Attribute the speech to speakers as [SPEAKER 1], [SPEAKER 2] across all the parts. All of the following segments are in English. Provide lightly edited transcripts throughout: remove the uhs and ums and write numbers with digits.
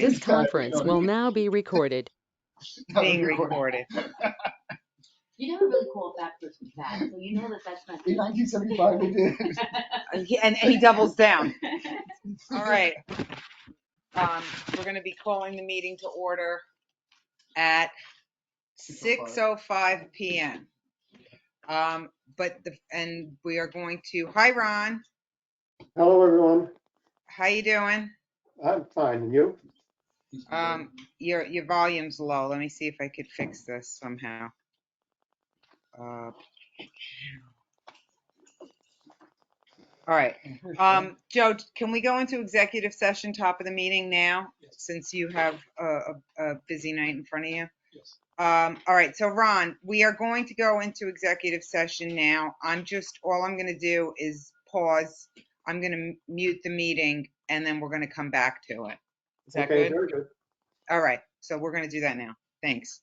[SPEAKER 1] This conference will now be recorded.
[SPEAKER 2] Being recorded.
[SPEAKER 3] You never really call that person fat, so you know that that's not
[SPEAKER 4] In 1975, we did.
[SPEAKER 2] And he doubles down. All right. We're going to be calling the meeting to order at 6:05 p.m. And we are going to. Hi, Ron.
[SPEAKER 4] Hello, everyone.
[SPEAKER 2] How you doing?
[SPEAKER 4] I'm fine. And you?
[SPEAKER 2] Your volume's low. Let me see if I could fix this somehow. All right. Joe, can we go into executive session top of the meeting now, since you have a busy night in front of you?
[SPEAKER 4] Yes.
[SPEAKER 2] All right. So, Ron, we are going to go into executive session now. All I'm going to do is pause. I'm going to mute the meeting, and then we're going to come back to it. Is that
[SPEAKER 4] Okay,
[SPEAKER 2] good?
[SPEAKER 4] very good.
[SPEAKER 2] All right. So we're going to do that now. Thanks.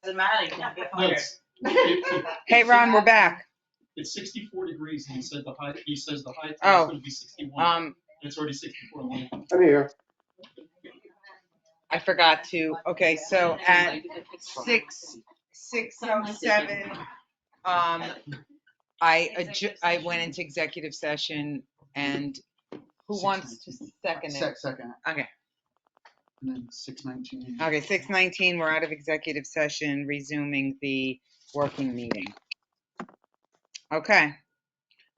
[SPEAKER 3] Doesn't matter, you can't get
[SPEAKER 5] No,
[SPEAKER 3] fired.
[SPEAKER 2] Hey, Ron, we're back.
[SPEAKER 5] It's 64 degrees, and he says the high tide
[SPEAKER 2] Oh.
[SPEAKER 5] is gonna be 61, and it's already 64 on land.
[SPEAKER 4] I'm here.
[SPEAKER 2] I forgot to, okay, so at 6:07, I went into executive session, and who wants to second it?
[SPEAKER 6] Second.
[SPEAKER 2] Okay.
[SPEAKER 6] And then 6:19.
[SPEAKER 2] Okay, 6:19, we're out of executive session, resuming the working meeting. Okay,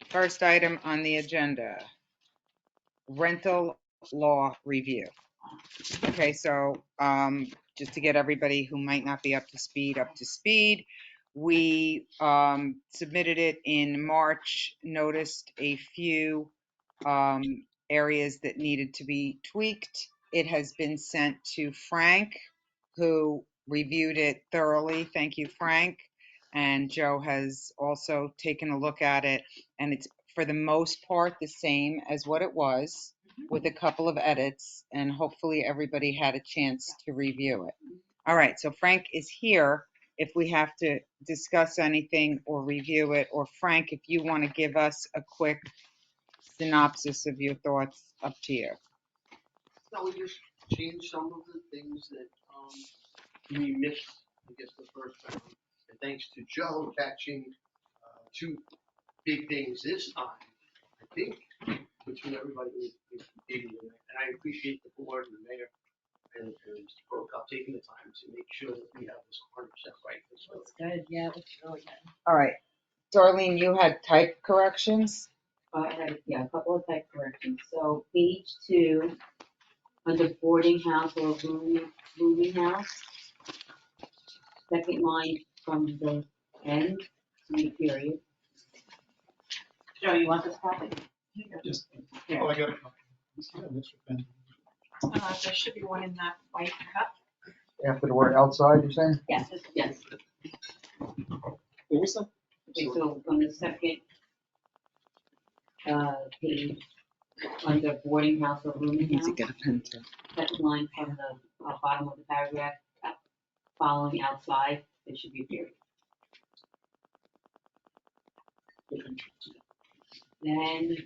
[SPEAKER 2] first item on the agenda, rental law review. Okay, so just to get everybody who might not be up to speed, we submitted it in March, noticed a few areas that needed to be tweaked. It has been sent to Frank, who reviewed it thoroughly. Thank you, Frank. And Joe has also taken a look at it, and it's for the most part the same as what it was, with a couple of edits, and hopefully everybody had a chance to review it. All right, so Frank is here if we have to discuss anything or review it, or Frank, if you want to give us a quick synopsis of your thoughts, up to you.
[SPEAKER 7] No, we just changed some of the things that we missed, I guess, the first time. And thanks to Joe catching two big things this time, I think, between everybody we did. And I appreciate the board and the mayor and Mr. Prokop taking the time to make sure that we have this 100% right.
[SPEAKER 3] Looks good, yeah, looks really good.
[SPEAKER 2] All right, Darlene, you had type corrections?
[SPEAKER 3] I had, yeah, a couple of type corrections. So page 2, under boarding house or rooming house, second line from the end, to the period. Joe, you want this copy?
[SPEAKER 5] Just,
[SPEAKER 3] Here.
[SPEAKER 5] oh, I got it. Mr. Penn.
[SPEAKER 8] There should be one in that white cup.
[SPEAKER 6] After the word outside, you're saying?
[SPEAKER 3] Yes, yes.
[SPEAKER 5] What was that?
[SPEAKER 3] Okay, so on the second page, under boarding house or rooming house,
[SPEAKER 2] Get a pen too.
[SPEAKER 3] second line from the bottom of the paragraph, following outside, there should be a period. Then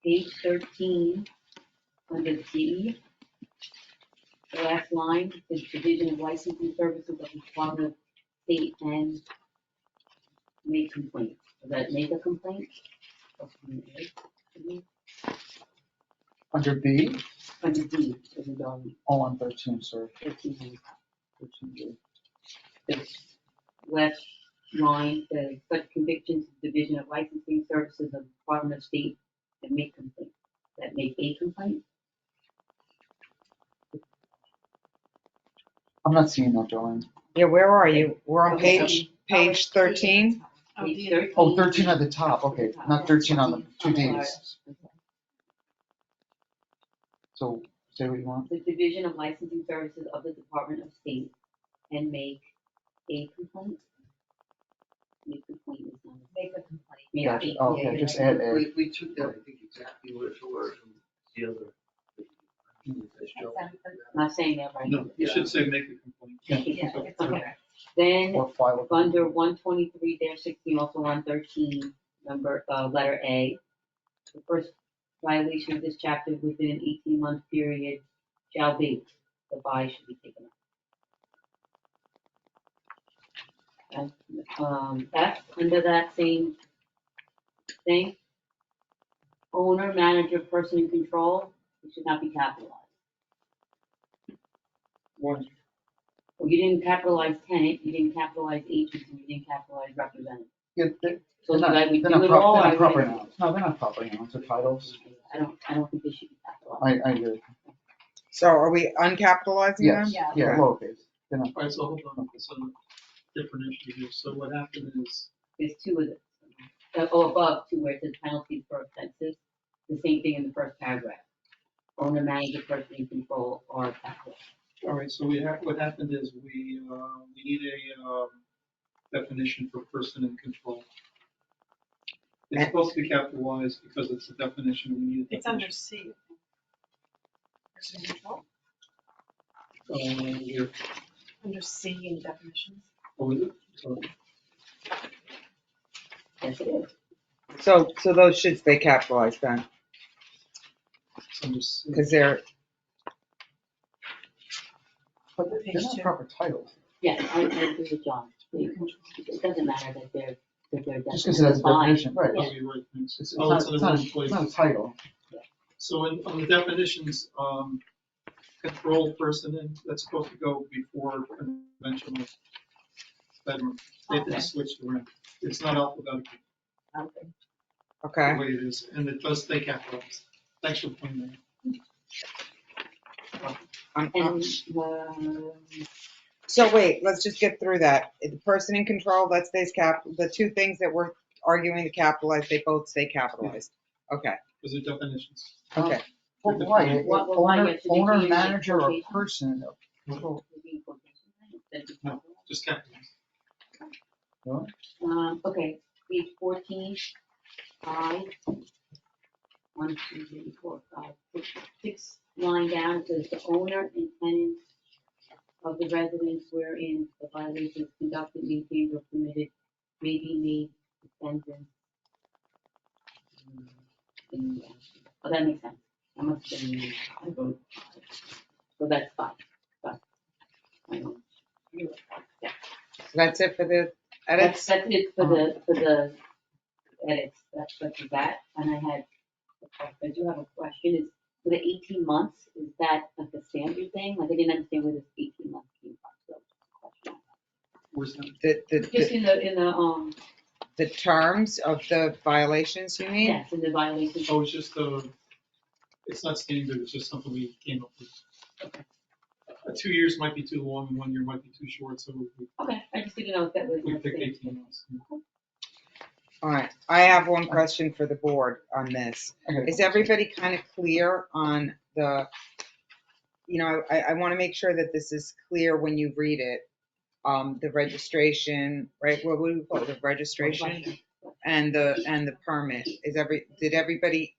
[SPEAKER 3] page 13, under D, the last line is Division of Licensing Services of the Department of State and make complaint. Does that make a complaint?
[SPEAKER 6] Under B,
[SPEAKER 3] Under D, is it on
[SPEAKER 6] all on 13, sir.
[SPEAKER 3] 13?
[SPEAKER 6] 13B.
[SPEAKER 3] The last line says, such convictions, Division of Licensing Services of the Department of State and make complaint. That make a complaint?
[SPEAKER 6] I'm not seeing that, Darlene.
[SPEAKER 2] Yeah, where are you? We're on
[SPEAKER 3] Okay,
[SPEAKER 2] page 13?
[SPEAKER 3] Page 13.
[SPEAKER 6] Oh, 13 at the top, okay, not 13 on the two Ds. So, say what you want.
[SPEAKER 3] The Division of Licensing Services of the Department of State and make a complaint? Make complaint is not. Make a complaint. Yeah.
[SPEAKER 6] Gotcha. Okay, just add A.
[SPEAKER 7] We took that, I think, exactly word for word from the other. As Joe-
[SPEAKER 3] I'm not saying that right.
[SPEAKER 5] No, you should say make a complaint.
[SPEAKER 3] Yeah, okay. Then,
[SPEAKER 6] Or file a
[SPEAKER 3] under 123-16, also on 13, number, letter A, the first violation of this chapter within an 18-month period shall be, the by should be taken out. And, that's under that same thing. Owner, manager, person in control, it should not be capitalized.
[SPEAKER 6] One.
[SPEAKER 3] Well, you didn't capitalize tenant, you didn't capitalize agent, and you didn't capitalize representative.
[SPEAKER 6] Yeah,
[SPEAKER 3] So
[SPEAKER 6] they're not,
[SPEAKER 3] I would
[SPEAKER 6] they're
[SPEAKER 3] do
[SPEAKER 6] not
[SPEAKER 3] it all,
[SPEAKER 6] they're
[SPEAKER 3] I
[SPEAKER 6] not proper
[SPEAKER 3] would.
[SPEAKER 6] nouns. No, they're not proper nouns, they're titles.
[SPEAKER 3] I don't think they should be capitalized.
[SPEAKER 6] I agree.
[SPEAKER 2] So are we uncapitalizing them?
[SPEAKER 6] Yes, yeah, lowercase. They're not.
[SPEAKER 5] All right, so hold on, it's a different issue here. So what happened is,
[SPEAKER 3] There's two of them. Above two where it says penalties for offenses, the same thing in the first paragraph. Owner, manager, person in control, or capitalized.
[SPEAKER 5] all right, so what happened is we need a definition for person in control. It's supposed to be capitalized because it's a definition of immediate
[SPEAKER 8] It's under
[SPEAKER 5] definition.
[SPEAKER 8] C. Person control,
[SPEAKER 5] Here,
[SPEAKER 8] under C in definitions.
[SPEAKER 5] oh, is it? So,
[SPEAKER 3] Yes, it is.
[SPEAKER 2] So those should stay capitalized then,
[SPEAKER 5] it's under C.
[SPEAKER 2] because they're,
[SPEAKER 6] But they're not proper titles.
[SPEAKER 3] Yes, I agree with John. It doesn't matter that they're
[SPEAKER 6] Just because it has a definition, right.
[SPEAKER 5] Oh, you're right, thanks.
[SPEAKER 6] It's
[SPEAKER 5] Oh,
[SPEAKER 6] not,
[SPEAKER 5] it's in
[SPEAKER 6] it's
[SPEAKER 5] the
[SPEAKER 6] not,
[SPEAKER 5] wrong place.
[SPEAKER 6] it's not a title.
[SPEAKER 5] So on the definitions, control person, and that's supposed to go before conventional bedroom. They
[SPEAKER 3] Okay.
[SPEAKER 5] just switched around. It's not alphabetical
[SPEAKER 3] Okay.
[SPEAKER 5] the
[SPEAKER 2] okay.
[SPEAKER 5] way it is, and it does stay capitalized. Thanks for pointing that out.
[SPEAKER 3] And,
[SPEAKER 2] So wait, let's just get through that. The person in control, that stays the two things that we're arguing to capitalize, they both stay capitalized. Okay,
[SPEAKER 5] Those are definitions.
[SPEAKER 2] okay.
[SPEAKER 6] Well, why?
[SPEAKER 3] Why
[SPEAKER 6] Owner,
[SPEAKER 3] you have to be
[SPEAKER 6] owner,
[SPEAKER 3] doing
[SPEAKER 6] manager, or
[SPEAKER 3] quotation?
[SPEAKER 6] person. Well,
[SPEAKER 5] No, just capitalized.
[SPEAKER 3] Okay, page 14, 5. 1, 2, 3, 4, 5, 6 line down, it says the owner and tenant of the residence wherein the violation is conducted, maintained, or permitted may be made defendant. Oh, that makes sense. I must have been, I wrote 5. So that's 5. But, I don't. Yeah.
[SPEAKER 2] So that's it for the edits?
[SPEAKER 3] That's it for the edits, that's that, and I do have a question, is for the 18 months, is that like a standard thing? Like I didn't understand where this 18 months came from, so. Question.
[SPEAKER 5] Where's that?
[SPEAKER 3] Just in
[SPEAKER 2] The terms of the violations, you mean?
[SPEAKER 3] yes, in the violation.
[SPEAKER 5] Oh, it's just, it's not standard, it's just something we came up with.
[SPEAKER 3] Okay.
[SPEAKER 5] 2 years might be too long, and 1 year might be too short, so
[SPEAKER 3] Okay, I just didn't know if that was.
[SPEAKER 5] we picked 18 months.
[SPEAKER 2] All right, I have one question for the board on this.
[SPEAKER 6] Okay.
[SPEAKER 2] Is everybody kind of clear on the, I want to make sure that this is clear when you read it. The registration, right, what would we call it, the registration? And the permit, did everybody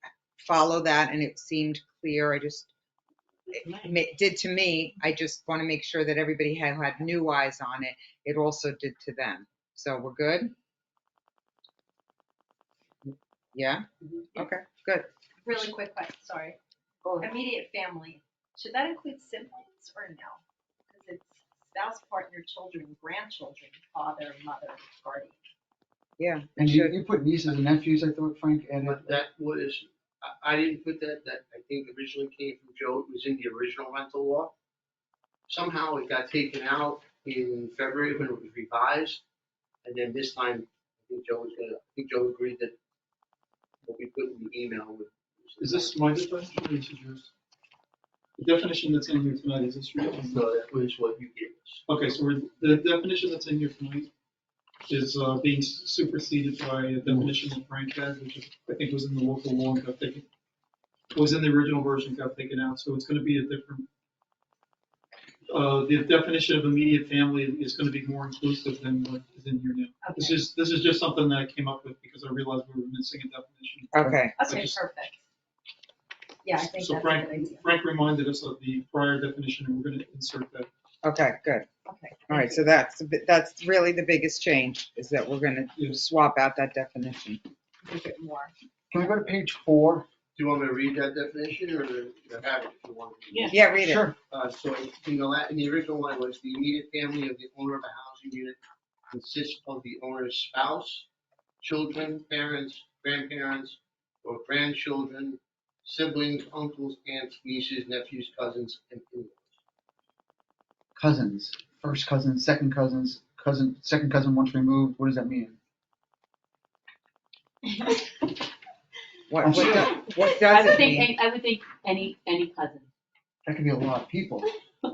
[SPEAKER 2] follow that and it seemed clear? It did to me. I just want to make sure that everybody had new eyes on it. It also did to them. So we're good? Yeah? Okay, good.
[SPEAKER 8] Really quick question, sorry. Immediate family, should that include siblings or no? Because it's spouse, partner, children, grandchildren, father, mother, guardian.
[SPEAKER 2] Yeah.
[SPEAKER 6] And you put nieces and nephews, I thought Frank added.
[SPEAKER 7] But that was, I didn't put that I think originally came from Joe, it was in the original rental law. Somehow it got taken out in February when it was revised, and then this time, I think Joe agreed that what we put in the email was.
[SPEAKER 5] Is this my definition or this is yours? The definition that's in here tonight, is this yours?
[SPEAKER 7] No, that was what you gave us.
[SPEAKER 5] Okay, so the definition that's in here tonight is being superseded by a definition that Frank had, which I think was in the local law and got taken, was in the original version, got taken out, so it's gonna be a different. The definition of immediate family is gonna be more inclusive than what is in here now.
[SPEAKER 8] Okay.
[SPEAKER 5] This is just something that I came up with because I realized we were missing a definition.
[SPEAKER 2] Okay,
[SPEAKER 8] Okay,
[SPEAKER 5] just-
[SPEAKER 8] perfect. Yeah, I think
[SPEAKER 5] So
[SPEAKER 8] that's a good idea.
[SPEAKER 5] Frank reminded us of the prior definition, and we're gonna insert that.
[SPEAKER 2] okay, good.
[SPEAKER 8] Okay.
[SPEAKER 2] All right, so that's really the biggest change, is that we're gonna swap out that definition.
[SPEAKER 8] Make it more.
[SPEAKER 6] Can we go to page 4?
[SPEAKER 7] Do you want me to read that definition, or you have it if you want?
[SPEAKER 8] Yeah.
[SPEAKER 2] Yeah, read it.
[SPEAKER 6] Sure.
[SPEAKER 7] So in the original one was the immediate family of the owner of a housing unit consists of the owner's spouse, children, parents, grandparents, or grandchildren, siblings, uncles, aunts, nieces, nephews, cousins, and in-laws.
[SPEAKER 6] Cousins, first cousin, second cousins, second cousin once removed, what does that mean?
[SPEAKER 2] What
[SPEAKER 6] I'm
[SPEAKER 2] does
[SPEAKER 6] sure.
[SPEAKER 2] it mean?
[SPEAKER 3] I would think any cousin.
[SPEAKER 6] That could be a lot of people.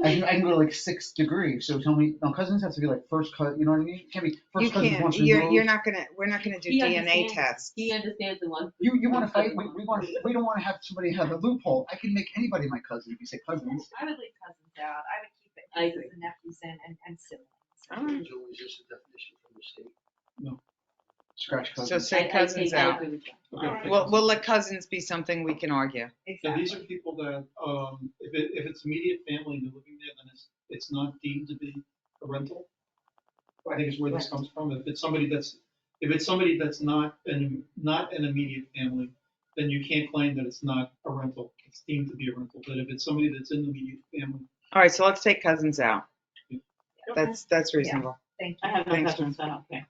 [SPEAKER 6] I can go to like 6th degree, so tell me, no, cousins have to be like first cousin, you know what I mean? It can't be
[SPEAKER 2] You
[SPEAKER 6] first cousin
[SPEAKER 2] can't,
[SPEAKER 6] once
[SPEAKER 2] you're
[SPEAKER 6] removed.
[SPEAKER 2] not gonna, we're not gonna do
[SPEAKER 3] He
[SPEAKER 2] DNA
[SPEAKER 3] understands.
[SPEAKER 2] tests.
[SPEAKER 3] He understands the one.
[SPEAKER 6] You want to fight, we don't want to have somebody have a loophole. I can make anybody my cousin if you say cousins.
[SPEAKER 8] I would leave cousins out. I would keep it
[SPEAKER 3] I
[SPEAKER 8] nieces
[SPEAKER 3] agree.
[SPEAKER 8] and nephews and siblings.
[SPEAKER 2] All right.
[SPEAKER 7] Joe, is this a definition from the state?
[SPEAKER 5] No.
[SPEAKER 6] Scratch
[SPEAKER 2] So
[SPEAKER 6] cousins.
[SPEAKER 2] say cousins
[SPEAKER 3] I
[SPEAKER 2] out.
[SPEAKER 3] agree with you.
[SPEAKER 5] Okay.
[SPEAKER 2] We'll let cousins be something we can argue.
[SPEAKER 5] So these are people that, if it's immediate family and they're living there, then it's not deemed to be a rental. I think is where this comes from. If it's somebody that's not an immediate family, then you can't claim that it's not a rental. It's deemed to be a rental. But if it's somebody that's in the immediate family,
[SPEAKER 2] All right, so let's take cousins out.
[SPEAKER 8] Okay.
[SPEAKER 2] That's reasonable.
[SPEAKER 8] Thank
[SPEAKER 3] I
[SPEAKER 8] you.
[SPEAKER 3] have no
[SPEAKER 2] Thanks,
[SPEAKER 3] cousins, so I don't care.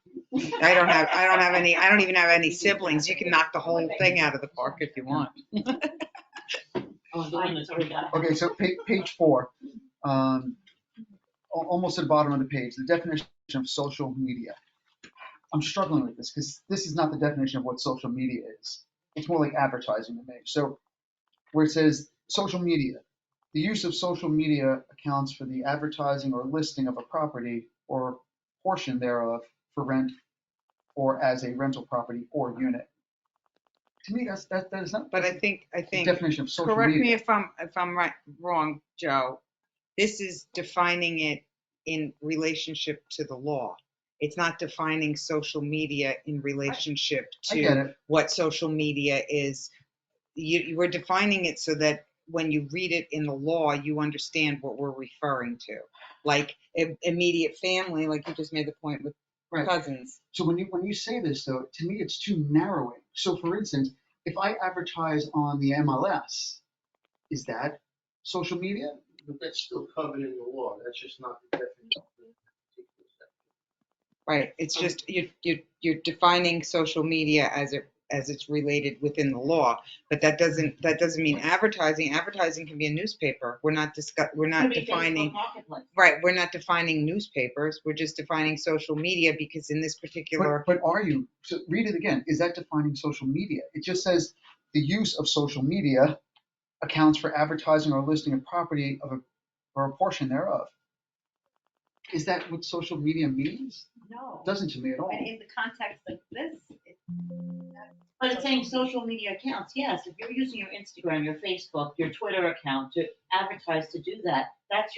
[SPEAKER 2] I don't even have any siblings. You can knock the whole thing out of the park if you want.
[SPEAKER 3] Oh, the one that's already got it.
[SPEAKER 6] Okay, so page 4, almost at the bottom of the page, the definition of social media. I'm struggling with this because this is not the definition of what social media is. It's more like advertising to me. So where it says social media, the use of social media accounts for the advertising or listing of a property or portion thereof for rent or as a rental property or unit. To me, that is not
[SPEAKER 2] But I
[SPEAKER 6] the
[SPEAKER 2] think,
[SPEAKER 6] definition of social
[SPEAKER 2] correct me
[SPEAKER 6] media.
[SPEAKER 2] if I'm wrong, Joe. This is defining it in relationship to the law. It's not defining social media in relationship
[SPEAKER 6] I get
[SPEAKER 2] to
[SPEAKER 6] it.
[SPEAKER 2] what social media is. You were defining it so that when you read it in the law, you understand what we're referring to. Like immediate family, like you just made the point with
[SPEAKER 6] Right.
[SPEAKER 2] cousins.
[SPEAKER 6] So when you say this though, to me it's too narrowing. So for instance, if I advertise on the MLS, is that social media?
[SPEAKER 7] But that's still covered in the law, that's just not the definition.
[SPEAKER 2] Right. It's just you're defining social media as it's related within the law, but that doesn't mean advertising. Advertising can be a newspaper. We're not defining. Right. We're not defining newspapers. We're just defining social media because in this particular.
[SPEAKER 6] But are you? So read it again. Is that defining social media? It just says the use of social media accounts for advertising or listing of property or a portion thereof. Is that what social media means?
[SPEAKER 8] No.
[SPEAKER 6] It doesn't to me at all.
[SPEAKER 8] But in the context of this,
[SPEAKER 3] But it's saying social media accounts, yes, if you're using your Instagram, your Facebook, your Twitter account to advertise to do that, that's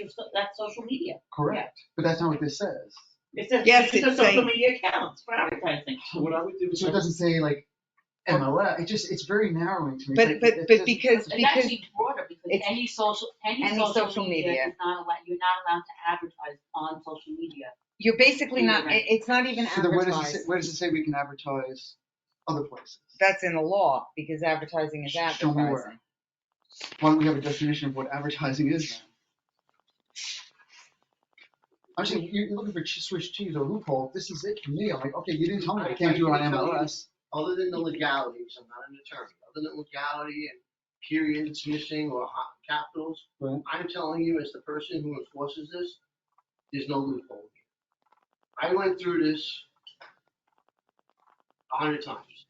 [SPEAKER 3] social media.
[SPEAKER 6] Correct. But that's not what this says.
[SPEAKER 3] It says
[SPEAKER 2] Yes,
[SPEAKER 3] use
[SPEAKER 2] it's
[SPEAKER 3] of social
[SPEAKER 2] saying-
[SPEAKER 3] media accounts for advertising.
[SPEAKER 5] so what I would do is.
[SPEAKER 6] So it doesn't say like MLS. It's very narrowing to me.
[SPEAKER 2] But
[SPEAKER 6] It doesn't-
[SPEAKER 2] because
[SPEAKER 3] It's actually broader because
[SPEAKER 2] it's-
[SPEAKER 3] any social media is not allowed, you're not allowed to advertise on social media.
[SPEAKER 2] you're basically not. It's not even
[SPEAKER 6] So then
[SPEAKER 2] advertised.
[SPEAKER 6] where does it say we can advertise other places?
[SPEAKER 2] That's in the law because advertising is
[SPEAKER 6] Show me where.
[SPEAKER 2] advertising.
[SPEAKER 6] Why don't we have a definition of what advertising is then? I'm saying you're looking for Swiss cheese or loophole. This is it for me. I'm like, okay, you didn't tell me I can't do it on MLS.
[SPEAKER 7] Other than the legalities, I'm not an attorney, other than legality and periods missing or capitals,
[SPEAKER 6] Right.
[SPEAKER 7] I'm telling you as the person who enforces this, there's no loophole. I went through this 100 times,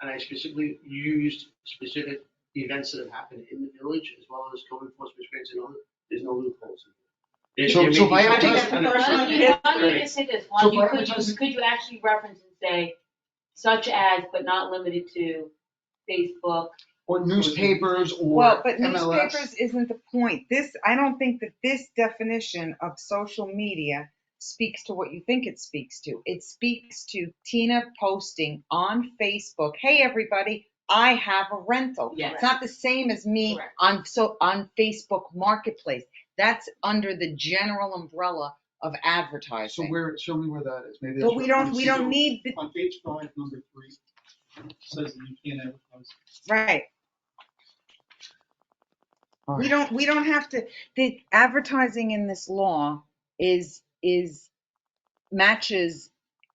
[SPEAKER 7] and I specifically used specific events that have happened in the village, as well as code enforcement experience and other, there's no loopholes.
[SPEAKER 6] So if I
[SPEAKER 3] I think
[SPEAKER 6] advertise-
[SPEAKER 3] that's the first one. Why don't you just say this,
[SPEAKER 6] So if I
[SPEAKER 3] could you actually reference and say, such as, but not limited to, Facebook?
[SPEAKER 6] or newspapers or
[SPEAKER 2] Well, but
[SPEAKER 6] MLS.
[SPEAKER 2] newspapers isn't the point. I don't think that this definition of social media speaks to what you think it speaks to. It speaks to Tina posting on Facebook, "Hey everybody, I have a rental."
[SPEAKER 3] Yes.
[SPEAKER 2] It's not the same as me
[SPEAKER 3] Correct.
[SPEAKER 2] on Facebook Marketplace. That's under the general umbrella of
[SPEAKER 6] So
[SPEAKER 2] advertising.
[SPEAKER 6] show me where that is. Maybe.
[SPEAKER 2] But
[SPEAKER 6] that's
[SPEAKER 2] we
[SPEAKER 6] what-
[SPEAKER 2] don't need the
[SPEAKER 5] On page 5, number 3, it says that you can't advertise.
[SPEAKER 2] right.
[SPEAKER 6] All
[SPEAKER 2] We
[SPEAKER 6] right.
[SPEAKER 2] don't have to, the advertising in this law is matches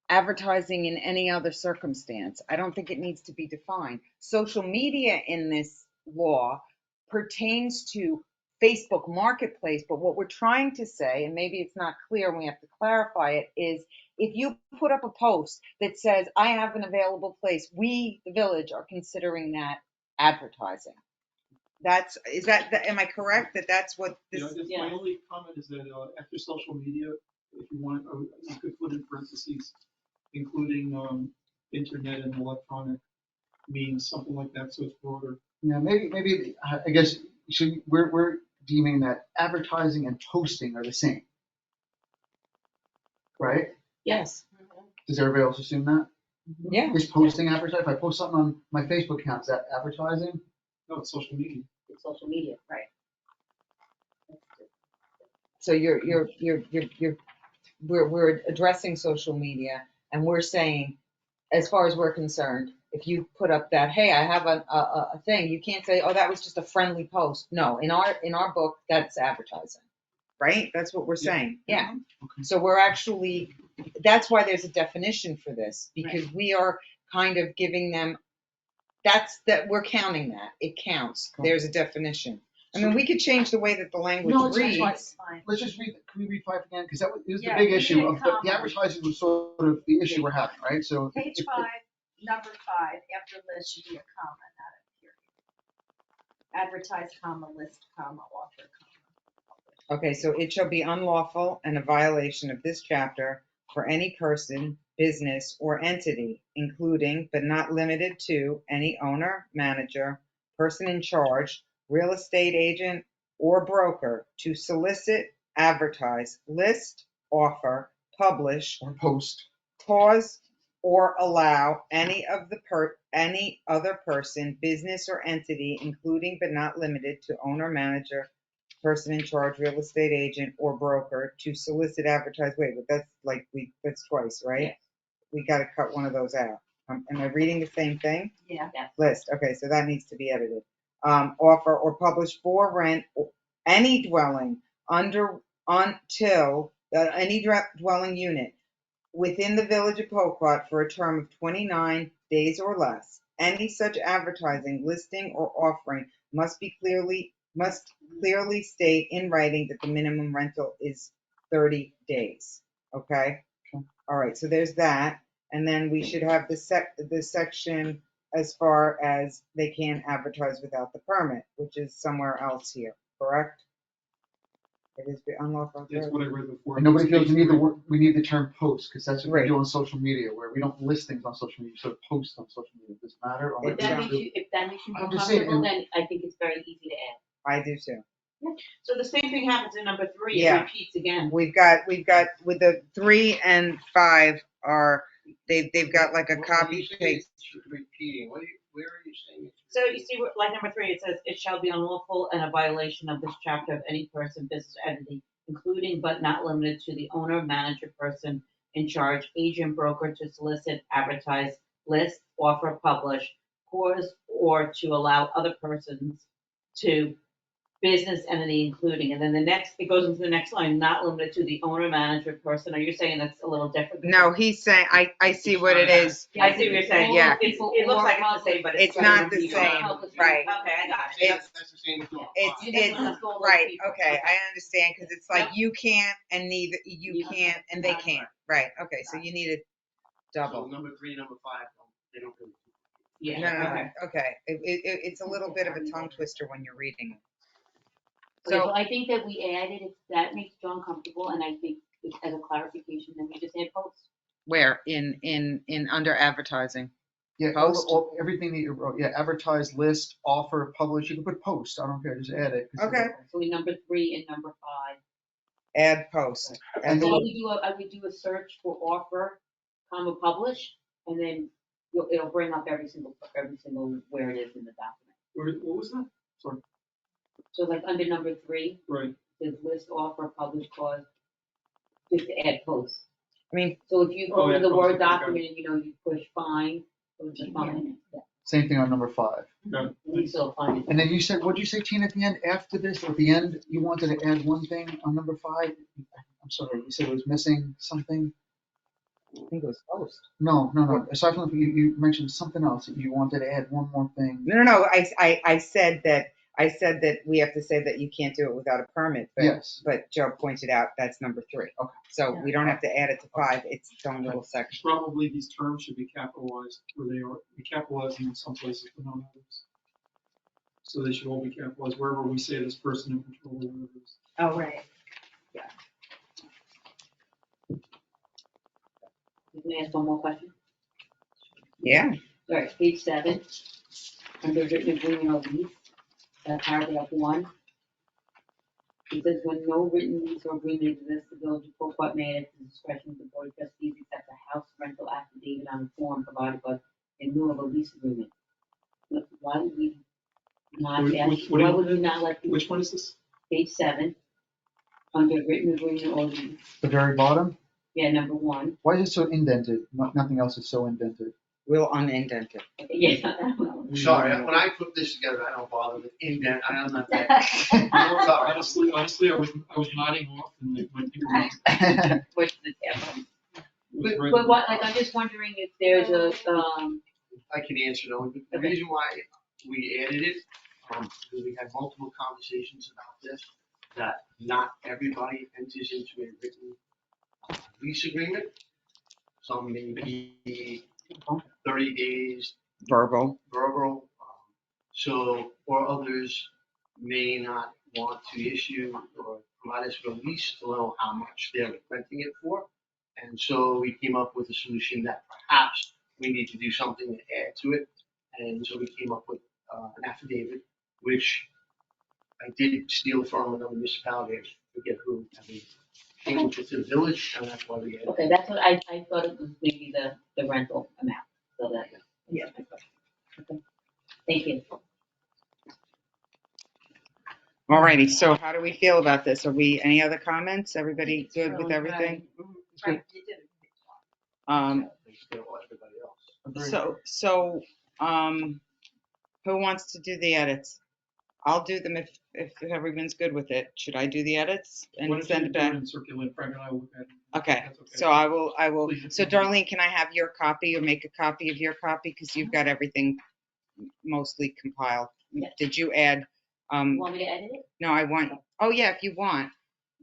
[SPEAKER 2] advertising in any other circumstance. I don't think it needs to be defined. Social media in this law pertains to Facebook Marketplace, but what we're trying to say, and maybe it's not clear and we have to clarify it, is if you put up a post that says, "I have an available place," we, the village, are considering that advertising. Am I correct that that's what
[SPEAKER 5] You know,
[SPEAKER 2] this?
[SPEAKER 5] just
[SPEAKER 3] Yeah.
[SPEAKER 5] my only comment is that after social media, if you want, you could put in parentheses, including internet and electronic means, something like that, so it's broader.
[SPEAKER 6] Yeah, maybe I guess we're deeming that advertising and posting are the same, right?
[SPEAKER 3] Yes.
[SPEAKER 6] Does everybody else assume that?
[SPEAKER 2] Yeah.
[SPEAKER 6] Is posting advertising? If I post something on my Facebook account, is that advertising?
[SPEAKER 5] No, it's social media.
[SPEAKER 3] It's social media.
[SPEAKER 8] Right.
[SPEAKER 2] So we're addressing social media and we're saying, as far as we're concerned, if you put up that, hey, I have a thing, you can't say, oh, that was just a friendly post. No, in our book, that's advertising. Right? That's what we're
[SPEAKER 5] Yeah.
[SPEAKER 2] saying. Yeah.
[SPEAKER 6] Okay.
[SPEAKER 2] So we're actually, that's why there's a definition for this, because we are kind of giving them, we're counting that. It counts.
[SPEAKER 6] Okay.
[SPEAKER 2] There's a definition. I mean, we could change the way that the language
[SPEAKER 6] No, it's fine.
[SPEAKER 2] reads.
[SPEAKER 8] Fine.
[SPEAKER 6] Let's just read, can we read 5 again? Because that is the
[SPEAKER 8] Yeah,
[SPEAKER 6] big
[SPEAKER 8] we
[SPEAKER 6] issue
[SPEAKER 8] need a
[SPEAKER 6] of,
[SPEAKER 8] comma.
[SPEAKER 6] the advertising was sort of the issue we're having, right? So.
[SPEAKER 8] Page
[SPEAKER 6] if-
[SPEAKER 8] 5, number 5, after list should be a comma, not a period. Advertise, comma, list, comma, author, comma.
[SPEAKER 2] Okay, so it shall be unlawful and a violation of this chapter for any person, business, or entity, including but not limited to any owner, manager, person in charge, real estate agent, or broker to solicit, advertise, list, offer, publish,
[SPEAKER 6] Or post.
[SPEAKER 2] cause, or allow any other person, business, or entity, including but not limited to owner, manager, person in charge, real estate agent, or broker to solicit, advertise. Wait, but that's twice, right?
[SPEAKER 3] Yes.
[SPEAKER 2] We got to cut one of those out. Am I reading the same thing?
[SPEAKER 8] Yeah.
[SPEAKER 2] List. Okay, so that needs to be edited. Offer or publish for rent any dwelling until any dwelling unit within the village of Pocot for a term of 29 days or less. Any such advertising, listing, or offering must clearly state in writing that the minimum rental is 30 days. Okay? All right, so there's that. And then we should have the section as far as they can't advertise without the permit, which is somewhere else here, correct? It is unlawful.
[SPEAKER 5] That's what I read before.
[SPEAKER 6] And nobody
[SPEAKER 5] It's
[SPEAKER 6] feels we need the
[SPEAKER 5] page
[SPEAKER 6] word, we need the term post, because that's what we
[SPEAKER 2] Right.
[SPEAKER 6] do on social media, where we don't list things on social media, so post on social media. Does it matter? Or
[SPEAKER 2] It
[SPEAKER 3] If that
[SPEAKER 2] does.
[SPEAKER 3] makes you
[SPEAKER 6] I'm
[SPEAKER 3] more
[SPEAKER 6] just saying,
[SPEAKER 3] comfortable, then I think it's very easy to add.
[SPEAKER 2] I do too.
[SPEAKER 3] So the same thing happens in number 3,
[SPEAKER 2] Yeah.
[SPEAKER 3] it repeats again.
[SPEAKER 2] We've got with the 3 and 5 are they've got like a
[SPEAKER 7] What-
[SPEAKER 2] copy
[SPEAKER 7] when you say
[SPEAKER 2] paste.
[SPEAKER 7] it's repeating, where are you saying it's?
[SPEAKER 3] So you see, like number 3, it says, it shall be unlawful and a violation of this chapter of any person, business, or entity, including but not limited to the owner, manager, person in charge, agent, broker to solicit, advertise, list, offer, publish, cause, or to allow other persons to business entity including, and then it goes into the next line, not limited to the owner, manager, person. Are you saying that's a little different?
[SPEAKER 2] No, he's saying I see what it is.
[SPEAKER 3] I see what you're saying.
[SPEAKER 2] Yeah.
[SPEAKER 3] It looks like it's the same, but
[SPEAKER 2] It's
[SPEAKER 3] it's
[SPEAKER 2] not the
[SPEAKER 3] different.
[SPEAKER 2] same, right?
[SPEAKER 3] Okay, I got it.
[SPEAKER 2] It's-
[SPEAKER 7] That's the same as well.
[SPEAKER 2] It's
[SPEAKER 3] You just list all those
[SPEAKER 2] right.
[SPEAKER 3] people.
[SPEAKER 2] Okay, I understand because it's like
[SPEAKER 3] Yep.
[SPEAKER 2] you can't and neither you
[SPEAKER 3] You
[SPEAKER 2] can't and they
[SPEAKER 3] can't.
[SPEAKER 2] can't. Right. Okay, so you need a
[SPEAKER 7] So
[SPEAKER 2] double.
[SPEAKER 7] number 3, number 5, they don't really.
[SPEAKER 3] Yeah,
[SPEAKER 2] No.
[SPEAKER 3] okay.
[SPEAKER 2] Okay. It's a little bit of a tongue twister when you're reading it.
[SPEAKER 3] Okay,
[SPEAKER 2] So
[SPEAKER 3] so I think that we added, if that makes John comfortable, and I think as a clarification, then we just add posts.
[SPEAKER 2] where in under advertising?
[SPEAKER 6] Yeah,
[SPEAKER 2] Post?
[SPEAKER 6] everything that you wrote, yeah, advertise, list, offer, publish, you can put post, I don't care, just add it. 'cause
[SPEAKER 2] Okay.
[SPEAKER 3] So in number 3 and number 5.
[SPEAKER 2] Add post.
[SPEAKER 6] And
[SPEAKER 3] So
[SPEAKER 6] then-
[SPEAKER 3] I would do a search for offer, comma, publish, and then it'll bring up every single where it is in the document.
[SPEAKER 5] What was that?
[SPEAKER 3] So like under number 3,
[SPEAKER 5] Right.
[SPEAKER 3] there's list, offer, publish, cause, just to add posts.
[SPEAKER 2] I mean,
[SPEAKER 3] So if you
[SPEAKER 5] Oh,
[SPEAKER 3] go
[SPEAKER 5] yeah,
[SPEAKER 3] to the
[SPEAKER 5] post,
[SPEAKER 3] Word
[SPEAKER 5] okay, got it.
[SPEAKER 3] document and, you push find, goes to find,
[SPEAKER 6] Same thing on number 5.
[SPEAKER 5] Got it.
[SPEAKER 3] you still find it.
[SPEAKER 6] And then you said, what'd you say, Tina, at the end, after this, or at the end, you wanted to add one thing on number 5? I'm sorry, you said it was missing something?
[SPEAKER 2] I think it was post.
[SPEAKER 6] No, aside from, you mentioned something else, that you wanted to add one more thing.
[SPEAKER 2] No. I said that we have to say that you can't do it without a permit. But
[SPEAKER 6] Yes,
[SPEAKER 2] but Joe pointed out that's number 3.
[SPEAKER 6] Okay.
[SPEAKER 2] So we don't have to add it to 5. It's its own little section.
[SPEAKER 5] Probably these terms should be capitalized where they are. We capitalize them in some places, but not others. So they should all be capitalized wherever we say this person in control or whatever it is.
[SPEAKER 8] Oh, right.
[SPEAKER 3] You can ask one more question.
[SPEAKER 2] Yeah.
[SPEAKER 3] All right, page 7, under written agreement or lease, paragraph 1. It says when no written lease or agreement exists, the village of Port may at the discretion of the board of trustees accept a house rental affidavit on the form provided by in lieu of a lease agreement. Why would we not
[SPEAKER 5] Which-
[SPEAKER 3] ask,
[SPEAKER 5] which- what do
[SPEAKER 3] why
[SPEAKER 5] you-
[SPEAKER 3] would we not let
[SPEAKER 5] Which one is this?
[SPEAKER 3] page 7, under written agreement or lease,
[SPEAKER 6] The very bottom,
[SPEAKER 3] yeah, number 1.
[SPEAKER 6] why is it so indented? Nothing else is so indented.
[SPEAKER 2] We'll unindent it.
[SPEAKER 3] Yeah, I don't know.
[SPEAKER 7] Sorry, when I put this together, I don't bother with indent, I don't know that. Sorry.
[SPEAKER 5] Honestly, I was nodding off and my finger
[SPEAKER 3] Push the tab.
[SPEAKER 5] was right.
[SPEAKER 3] But what, like, I'm just wondering if there's a,
[SPEAKER 7] I can answer though, but the
[SPEAKER 3] Okay.
[SPEAKER 7] reason why we added it, because we had multiple conversations about this, that not everybody enters into a written lease agreement. Some may be 30 days
[SPEAKER 2] Verbal.
[SPEAKER 7] verbal, so, or others may not want to issue or provide us with a lease to know how much they're renting it for. And so we came up with a solution that perhaps we need to do something to add to it. And so we came up with an affidavit, which I did steal from another municipality, I forget who, I think which is the village, and that's why we added.
[SPEAKER 3] okay, that's what I thought it was maybe the rental amount, so that, yeah, my question. Okay, thank you.
[SPEAKER 2] Alrighty, so how do we feel about this? Any other comments? Everybody good with everything?
[SPEAKER 8] Frank, you did a great
[SPEAKER 7] They steal everybody else.
[SPEAKER 2] So, who wants to do the edits? I'll do them if everyone's good with it. Should I do the edits
[SPEAKER 5] Why
[SPEAKER 2] and
[SPEAKER 5] don't
[SPEAKER 2] send
[SPEAKER 5] you
[SPEAKER 2] it
[SPEAKER 5] do
[SPEAKER 2] back?
[SPEAKER 5] and circulate, Frank and I will look at it.
[SPEAKER 2] Okay,
[SPEAKER 5] That's okay.
[SPEAKER 2] so I will,
[SPEAKER 5] Please.
[SPEAKER 2] so Darlene, can I have your copy or make a copy of your copy? Because you've got everything mostly compiled.
[SPEAKER 3] Yeah.
[SPEAKER 2] Did you add,
[SPEAKER 3] Want me to edit it?
[SPEAKER 2] no, oh yeah, if you want.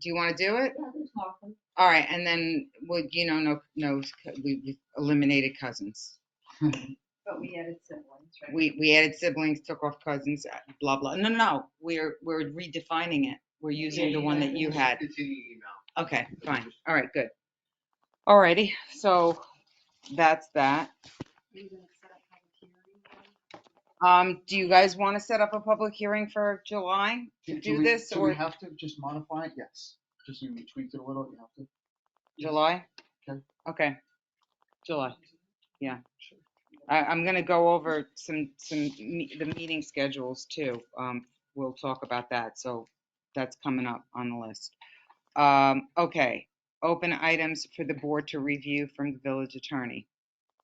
[SPEAKER 2] Do you want to do it?
[SPEAKER 3] Yeah, there's Martha.
[SPEAKER 2] All right, and then would, we eliminated cousins.
[SPEAKER 8] But we added siblings, right?
[SPEAKER 2] We added siblings, took off cousins, blah, blah. No, we're redefining it. We're using the one that you had.
[SPEAKER 7] It's in the email.
[SPEAKER 2] Okay, fine. All right, good. All righty, so that's that.
[SPEAKER 8] Are you gonna set up public hearing?
[SPEAKER 2] Do you guys want to set up a public hearing for July to do this,
[SPEAKER 6] Do we
[SPEAKER 2] or
[SPEAKER 6] have to just modify it? Yes. Just so we tweaked it a little, you have to.
[SPEAKER 2] July?
[SPEAKER 6] Okay.
[SPEAKER 2] Okay, July, yeah. I'm gonna go over the meeting schedules too. We'll talk about that, so that's coming up on the list. Okay, open items for the board to review from the village attorney.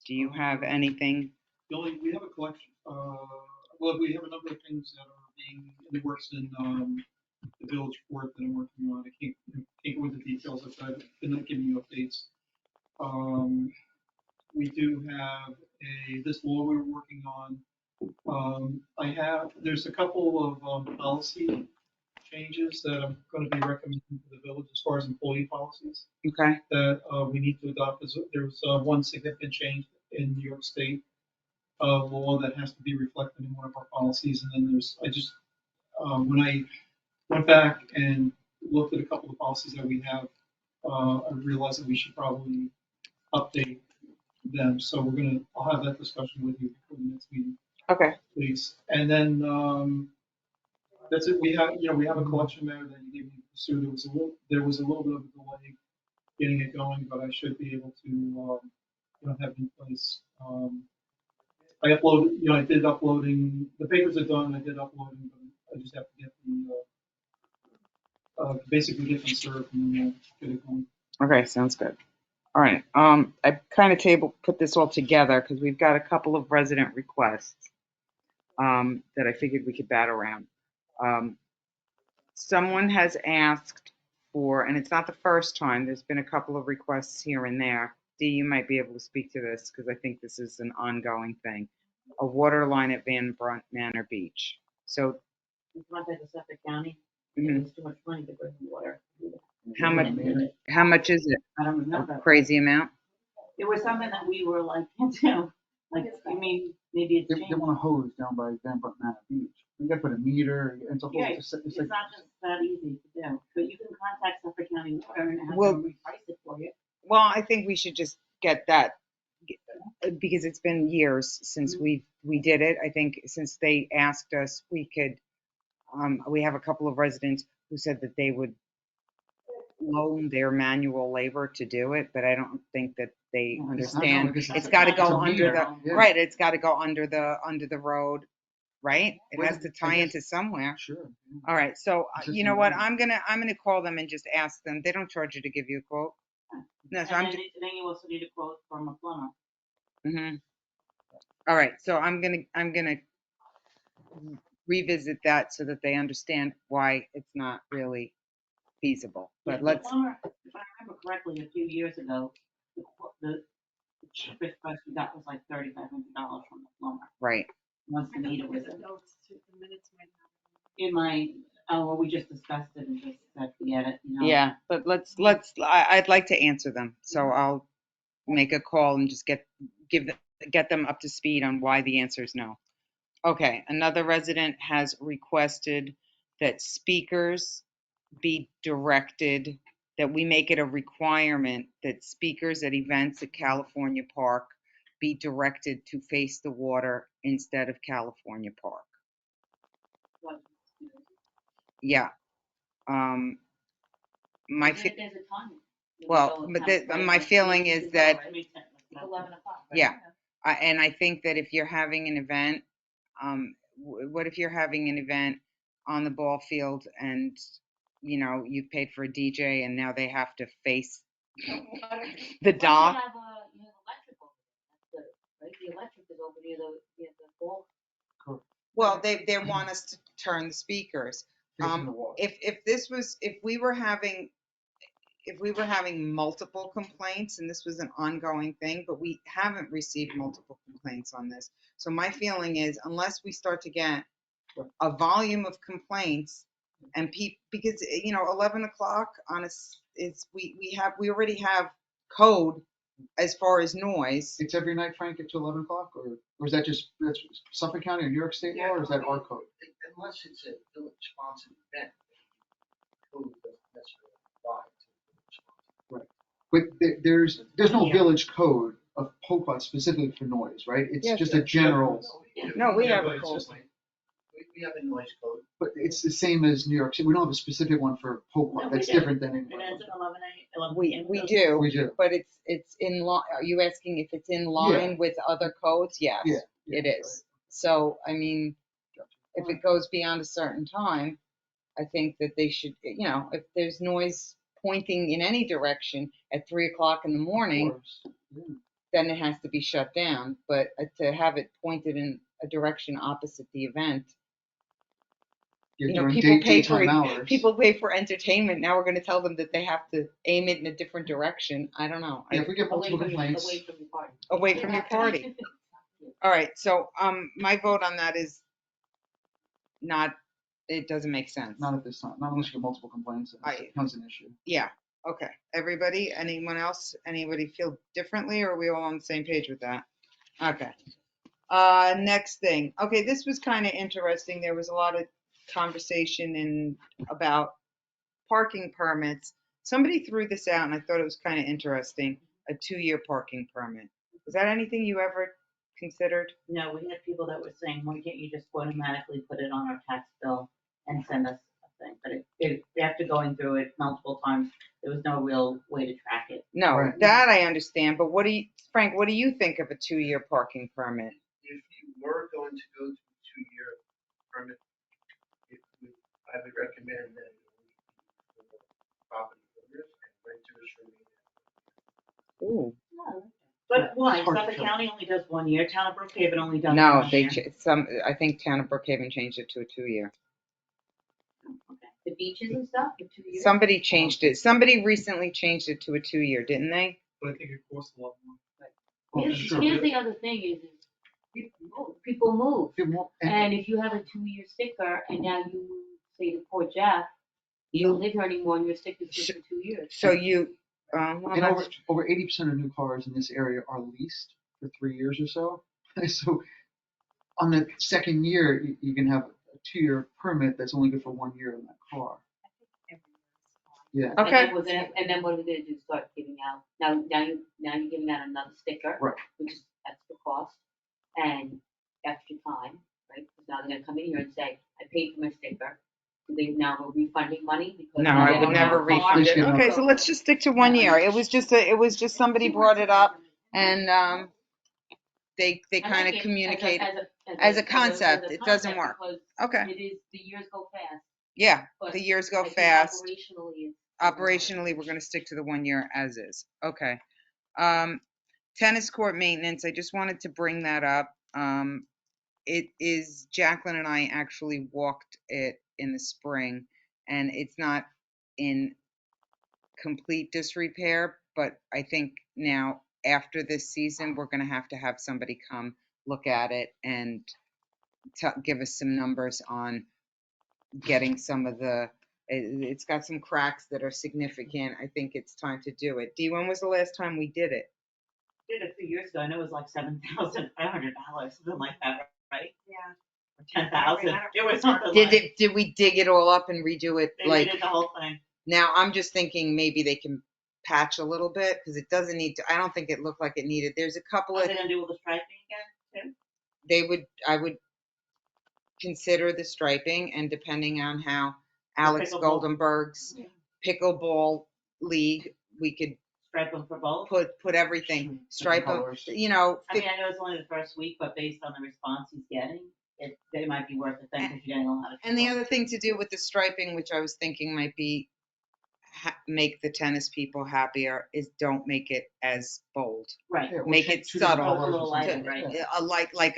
[SPEAKER 2] Do you have anything?
[SPEAKER 5] We have a collection, well, we have a number of things that are being in the works in, the village court that I'm working on. I can't go into details of that, I've been giving you updates. We do have this law we're working on. There's a couple of, policy changes that I'm gonna be recommending to the village as far as employee policies
[SPEAKER 2] Okay,
[SPEAKER 5] that, we need to adopt. There's one significant change in New York State law that has to be reflected in one of our policies, and then when I went back and looked at a couple of policies that we have, I realized that we should probably update them, so I'll have that discussion with you before the next meeting,
[SPEAKER 2] okay,
[SPEAKER 5] please. And then, that's it, we have a collection matter that you gave me to pursue. There was a little bit of a delay getting it going, but I should be able to, have it in place. I did uploading, the papers are done, I did uploading, but I just have to get basically get them served and then get it going.
[SPEAKER 2] okay, sounds good. All right, I kind of put this all together because we've got a couple of resident requests that I figured we could bat around. Someone has asked for, and it's not the first time, there's been a couple of requests here and there. Dee, you might be able to speak to this because I think this is an ongoing thing. A water line at Van Brunt Manor Beach. So,
[SPEAKER 3] In contact with Suffolk County,
[SPEAKER 2] mhm,
[SPEAKER 3] it's too much money to bring water.
[SPEAKER 2] how much is it?
[SPEAKER 3] I don't
[SPEAKER 2] A
[SPEAKER 3] remember.
[SPEAKER 2] crazy amount?
[SPEAKER 3] It was something that we were like, like, I mean, maybe it's
[SPEAKER 6] They
[SPEAKER 3] changed.
[SPEAKER 6] want a hose down by Van Brunt Manor Beach. You gotta put a meter, it's a whole,
[SPEAKER 3] Yeah,
[SPEAKER 6] it's
[SPEAKER 3] it's
[SPEAKER 6] like,
[SPEAKER 3] not just that easy to do, but you can contact Suffolk County Water and have
[SPEAKER 2] Well-
[SPEAKER 3] them reprice it for you.
[SPEAKER 2] Well, I think we should just get that because it's been years since we did it. I think since they asked us, we have a couple of residents who said that they would loan their manual labor to do it, but I don't think that they
[SPEAKER 6] Well, it's not
[SPEAKER 2] understand.
[SPEAKER 6] going, 'cause
[SPEAKER 2] It's
[SPEAKER 6] a-
[SPEAKER 2] got to
[SPEAKER 6] it's
[SPEAKER 2] go
[SPEAKER 6] a
[SPEAKER 2] under
[SPEAKER 6] meter,
[SPEAKER 2] the,
[SPEAKER 6] yeah.
[SPEAKER 2] right, it's got to go under the road, right? It
[SPEAKER 6] Well,
[SPEAKER 2] has to
[SPEAKER 6] I
[SPEAKER 2] tie
[SPEAKER 6] guess-
[SPEAKER 2] into somewhere.
[SPEAKER 6] Sure. yeah.
[SPEAKER 2] All right, so
[SPEAKER 6] It's
[SPEAKER 2] you
[SPEAKER 6] just
[SPEAKER 2] know what?
[SPEAKER 6] environment.
[SPEAKER 2] I'm gonna call them and just ask them. They don't charge you to give you a quote. No, so I'm just.
[SPEAKER 9] then you also need a quote from a plumber.
[SPEAKER 2] Mhm. All right, so I'm gonna revisit that so that they understand why it's not really feasible.
[SPEAKER 9] Yeah,
[SPEAKER 2] But
[SPEAKER 9] the
[SPEAKER 2] let's.
[SPEAKER 9] plumber, if I remember correctly, a few years ago, the cheapest price we got was like $3,500 from the plumber.
[SPEAKER 2] Right.
[SPEAKER 9] Once the meter was in.
[SPEAKER 8] Notes too, the minutes might not.
[SPEAKER 9] In my, oh, well, we just discussed it and just said, forget it, you know.
[SPEAKER 2] Yeah, but I'd like to answer them, so I'll make a call and just get them up to speed on why the answer is no. Okay, another resident has requested that speakers be directed, that we make it a requirement that speakers at events at California Park be directed to face the water instead of California Park. Yeah. My
[SPEAKER 3] There's a time.
[SPEAKER 2] Well, but my feeling is that,
[SPEAKER 3] It's 11 o'clock.
[SPEAKER 2] yeah, and I think that if you're having an event, what if you're having an event on the ball field and, you know, you paid for a DJ and now they have to face the dock?
[SPEAKER 3] You have electrical. That's good, right? The electric is over near the ball.
[SPEAKER 2] Well, they want us to turn the speakers.
[SPEAKER 6] Facing the wall.
[SPEAKER 2] If we were having multiple complaints and this was an ongoing thing, but we haven't received multiple complaints on this. So my feeling is unless we start to get a volume of complaints and because, you know, 11 o'clock on us is, we already have code as far as noise.
[SPEAKER 6] It's every night, Frank, at 11 o'clock, or is that just that's Suffolk County or New York State law, or is that our code?
[SPEAKER 7] Unless it's a village-sponsored event, code doesn't necessarily apply to village-sponsored.
[SPEAKER 6] But there's no village code of POPA specifically for noise, right? It's
[SPEAKER 2] Yes,
[SPEAKER 6] just a general,
[SPEAKER 2] No, we have
[SPEAKER 5] but
[SPEAKER 2] a
[SPEAKER 5] it's
[SPEAKER 2] code.
[SPEAKER 5] just like-
[SPEAKER 7] We have a noise code.
[SPEAKER 6] but it's the same as New York City. We don't have a specific one for POPA.
[SPEAKER 9] No, we
[SPEAKER 6] That's
[SPEAKER 9] do.
[SPEAKER 6] different than
[SPEAKER 9] And
[SPEAKER 6] in.
[SPEAKER 9] then it's 11
[SPEAKER 2] We
[SPEAKER 9] p.m.
[SPEAKER 2] do,
[SPEAKER 6] We do.
[SPEAKER 2] but it's in line. Are you asking if it's in line with other codes? Yes,
[SPEAKER 6] Yeah,
[SPEAKER 2] it is. So, I mean, if it goes beyond a certain time, I think that they should, you know, if there's noise pointing in any direction at 3 o'clock in the morning, then it has to be shut down. But to have it pointed in a direction opposite the event,
[SPEAKER 6] Yeah,
[SPEAKER 2] you know,
[SPEAKER 6] during
[SPEAKER 2] people pay
[SPEAKER 6] daytime hours.
[SPEAKER 2] people pay for entertainment. Now we're going to tell them that they have to aim it in a different direction. I don't know.
[SPEAKER 6] Yeah, if we get
[SPEAKER 3] Away
[SPEAKER 6] multiple
[SPEAKER 3] from
[SPEAKER 6] complaints,
[SPEAKER 3] your party.
[SPEAKER 2] Away from your party. All right, so my vote on that is not. It doesn't make sense.
[SPEAKER 6] not at this time, not unless you get multiple complaints, it becomes an issue.
[SPEAKER 2] Yeah. Okay. Everybody. Anyone else? Anybody feel differently, or are we all on the same page with that? Okay. Next thing. Okay, this was kind of interesting. There was a lot of conversation about parking permits. Somebody threw this out, and I thought it was kind of interesting. A 2-year parking permit. Was that anything you ever considered?
[SPEAKER 9] No, we had people that were saying, why can't you just automatically put it on our tax bill and send us a thing? But after going through it multiple times, there was no real way to track it.
[SPEAKER 2] No,
[SPEAKER 6] Right.
[SPEAKER 2] that I understand. But Frank, what do you think of a 2-year parking permit?
[SPEAKER 7] If you were going to go to a 2-year permit, I would recommend that property owners and renters remain.
[SPEAKER 2] Ooh.
[SPEAKER 9] But why?
[SPEAKER 6] It's hard to
[SPEAKER 9] Suffolk
[SPEAKER 6] tell.
[SPEAKER 9] County only does 1 year, Town of Brookhaven only does
[SPEAKER 2] No,
[SPEAKER 9] 1 year.
[SPEAKER 2] I think Town of Brookhaven changed it to a 2-year.
[SPEAKER 3] The beaches and stuff for 2 years.
[SPEAKER 2] Somebody changed it. Somebody recently changed it to a 2-year, didn't they?
[SPEAKER 5] But I think it costs a lot more.
[SPEAKER 6] Oh,
[SPEAKER 3] Here's,
[SPEAKER 6] sure.
[SPEAKER 3] here's the other thing is people move.
[SPEAKER 6] Give more- and-
[SPEAKER 3] And if you have a 2-year sticker and now you say to poor Jeff, you don't live here anymore and your sticker's good for 2 years.
[SPEAKER 2] So you, well,
[SPEAKER 6] And
[SPEAKER 2] that's,
[SPEAKER 6] over 80% of new cars in this area are leased for 3 years or so. So on the second year, you can have a 2-year permit that's only good for 1 year in that car. Yeah.
[SPEAKER 2] okay.
[SPEAKER 3] And then what are we gonna do? Start giving out, now you're giving out another sticker.
[SPEAKER 6] Right.
[SPEAKER 3] Which is extra cost and extra time, right? Because now they're gonna come in here and say, I paid for my sticker. they now we're refunding money because.
[SPEAKER 2] No,
[SPEAKER 3] we're
[SPEAKER 2] I
[SPEAKER 3] getting
[SPEAKER 2] would never
[SPEAKER 3] our car?
[SPEAKER 2] refund it.
[SPEAKER 6] Just
[SPEAKER 2] Okay, so let's just stick to 1 year. It was just somebody brought it up and, they
[SPEAKER 3] I
[SPEAKER 2] kind
[SPEAKER 3] like
[SPEAKER 2] of
[SPEAKER 3] it
[SPEAKER 2] communicated.
[SPEAKER 3] as
[SPEAKER 2] As a concept, it doesn't
[SPEAKER 3] concept
[SPEAKER 2] work.
[SPEAKER 3] because
[SPEAKER 2] Okay.
[SPEAKER 3] it is, the years go fast.
[SPEAKER 2] Yeah,
[SPEAKER 3] But
[SPEAKER 2] the years go
[SPEAKER 3] I think
[SPEAKER 2] fast.
[SPEAKER 3] Operationally,
[SPEAKER 2] We're gonna stick to the 1 year as is. Okay. Um, tennis court maintenance, I just wanted to bring that up. It is, Jacqueline and I actually walked it in the spring, and it's not in complete disrepair, but I think now after this season, we're gonna have to have somebody come look at it and give us some numbers on getting some of the, it's got some cracks that are significant. I think it's time to do it. Dee, when was the last time we did it?
[SPEAKER 9] Did it a few years ago, and it was like $7,500, something like that, right?
[SPEAKER 8] Yeah.
[SPEAKER 9] Or 10,000. It was something
[SPEAKER 2] Did
[SPEAKER 9] like.
[SPEAKER 2] did we dig it all up and redo it?
[SPEAKER 9] They
[SPEAKER 2] Like,
[SPEAKER 9] redid the whole thing.
[SPEAKER 2] now I'm just thinking maybe they can patch a little bit because it doesn't need to, I don't think it looked like it needed. There's a couple
[SPEAKER 9] Are
[SPEAKER 2] of,
[SPEAKER 9] they gonna do all the striping again
[SPEAKER 2] I would consider the striping, and depending on how Alex
[SPEAKER 9] pickleball?
[SPEAKER 2] Goldenberg's pickleball league, we could
[SPEAKER 9] too? Stripe them for both?
[SPEAKER 2] put everything, stripe them,
[SPEAKER 6] colors.
[SPEAKER 2] you know.
[SPEAKER 9] I mean, I know it's only the first week, but based on the response he's getting, they might be worth it then, because you're getting a lot of.
[SPEAKER 2] And the
[SPEAKER 9] people.
[SPEAKER 2] other thing to do with the striping, which I was thinking might be make the tennis people happier, is don't make it as bold.
[SPEAKER 9] Right.
[SPEAKER 6] Yeah, we'll
[SPEAKER 2] Make
[SPEAKER 6] take
[SPEAKER 2] it
[SPEAKER 6] two different
[SPEAKER 2] subtle.
[SPEAKER 9] A little
[SPEAKER 6] colors or
[SPEAKER 9] lighter,
[SPEAKER 6] something.
[SPEAKER 9] right?
[SPEAKER 6] Yeah.
[SPEAKER 2] Like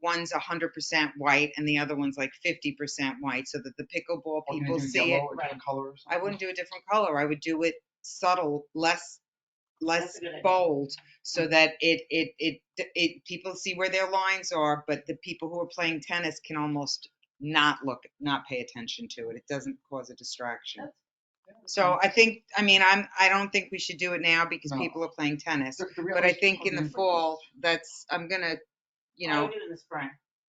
[SPEAKER 2] one's 100% white and the other one's like 50% white, so that the pickleball
[SPEAKER 6] Or can you
[SPEAKER 2] people
[SPEAKER 6] do
[SPEAKER 2] see
[SPEAKER 6] yellow
[SPEAKER 2] it.
[SPEAKER 6] or different colors?
[SPEAKER 2] I wouldn't do a different color. I would do it subtle, less
[SPEAKER 9] That's a good idea.
[SPEAKER 2] bold, so that it people see where their lines are, but the people who are playing tennis can almost not pay attention to it. It doesn't cause a distraction. So I think, I mean, I don't think we should do it now because
[SPEAKER 6] No.
[SPEAKER 2] people are playing tennis.
[SPEAKER 6] The
[SPEAKER 2] But I
[SPEAKER 6] realistic
[SPEAKER 2] think in the
[SPEAKER 6] plan for
[SPEAKER 2] fall, I'm gonna,
[SPEAKER 9] I would do it in the spring.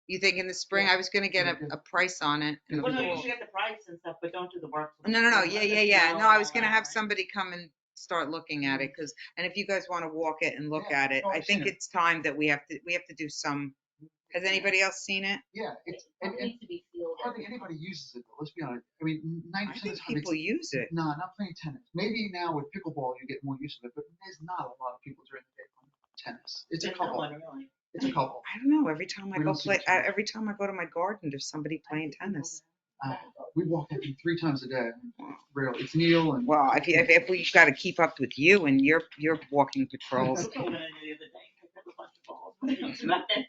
[SPEAKER 2] you think in the spring?
[SPEAKER 6] Yeah.
[SPEAKER 2] I was gonna get
[SPEAKER 6] Yeah,
[SPEAKER 2] a price on it. in the
[SPEAKER 9] Well, no, you
[SPEAKER 2] fall.
[SPEAKER 9] should get the price and stuff, but don't do the work. till the
[SPEAKER 2] No,
[SPEAKER 9] spring. Let the
[SPEAKER 2] yeah.
[SPEAKER 9] snow
[SPEAKER 2] No, I
[SPEAKER 9] and
[SPEAKER 2] was
[SPEAKER 9] all
[SPEAKER 2] gonna
[SPEAKER 9] that,
[SPEAKER 2] have
[SPEAKER 9] right?
[SPEAKER 2] somebody come and start looking at it, and if you guys wanna walk it and look
[SPEAKER 6] Yeah.
[SPEAKER 2] at it,
[SPEAKER 6] No,
[SPEAKER 2] I
[SPEAKER 6] I've seen
[SPEAKER 2] think
[SPEAKER 6] it.
[SPEAKER 2] it's time that we have to do some. Has anybody else seen it?
[SPEAKER 6] Yeah, it's,
[SPEAKER 3] It
[SPEAKER 6] and
[SPEAKER 3] needs to be sealed.
[SPEAKER 6] hardly anybody uses it, though, let's be honest. I mean, 90%
[SPEAKER 2] I
[SPEAKER 6] of the
[SPEAKER 2] think
[SPEAKER 6] time
[SPEAKER 2] people
[SPEAKER 6] it's,
[SPEAKER 2] use it.
[SPEAKER 6] no, not playing tennis. Maybe now with pickleball you get more use of it, but there's not a lot of people during the day playing tennis. It's a
[SPEAKER 9] There's no
[SPEAKER 6] couple.
[SPEAKER 9] one really.
[SPEAKER 6] It's a couple.
[SPEAKER 2] I don't know, every time I
[SPEAKER 6] We
[SPEAKER 2] go
[SPEAKER 6] don't see
[SPEAKER 2] play,
[SPEAKER 6] it too much.
[SPEAKER 2] every time I go to my garden, there's somebody playing tennis.
[SPEAKER 6] We walk that thing 3 times a day. Rarely. It's Neil and.
[SPEAKER 2] Well, if we got to keep up with you and your walking patrols.
[SPEAKER 9] That's what I'm gonna do the other day. Pick up a bunch of balls, but it's not it.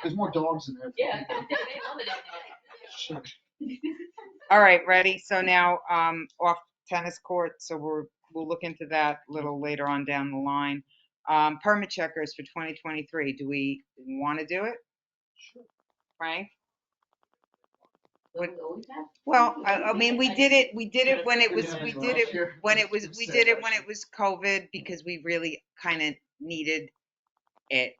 [SPEAKER 6] There's more dogs in there.
[SPEAKER 3] Yeah. They love it in
[SPEAKER 2] All right, ready? So now, off tennis court, so we'll look into that a little later on down the line. Permit checkers for 2023, do we want to do it? Frank?
[SPEAKER 3] there. We always have.
[SPEAKER 2] Well, I mean, we did it when it was,
[SPEAKER 6] Yeah,
[SPEAKER 2] we
[SPEAKER 6] last
[SPEAKER 2] did it
[SPEAKER 6] year.
[SPEAKER 2] when it was,
[SPEAKER 6] It was
[SPEAKER 2] we
[SPEAKER 6] sad
[SPEAKER 2] did it
[SPEAKER 6] last
[SPEAKER 2] when
[SPEAKER 6] year.
[SPEAKER 2] it was COVID, because we really kind of needed it.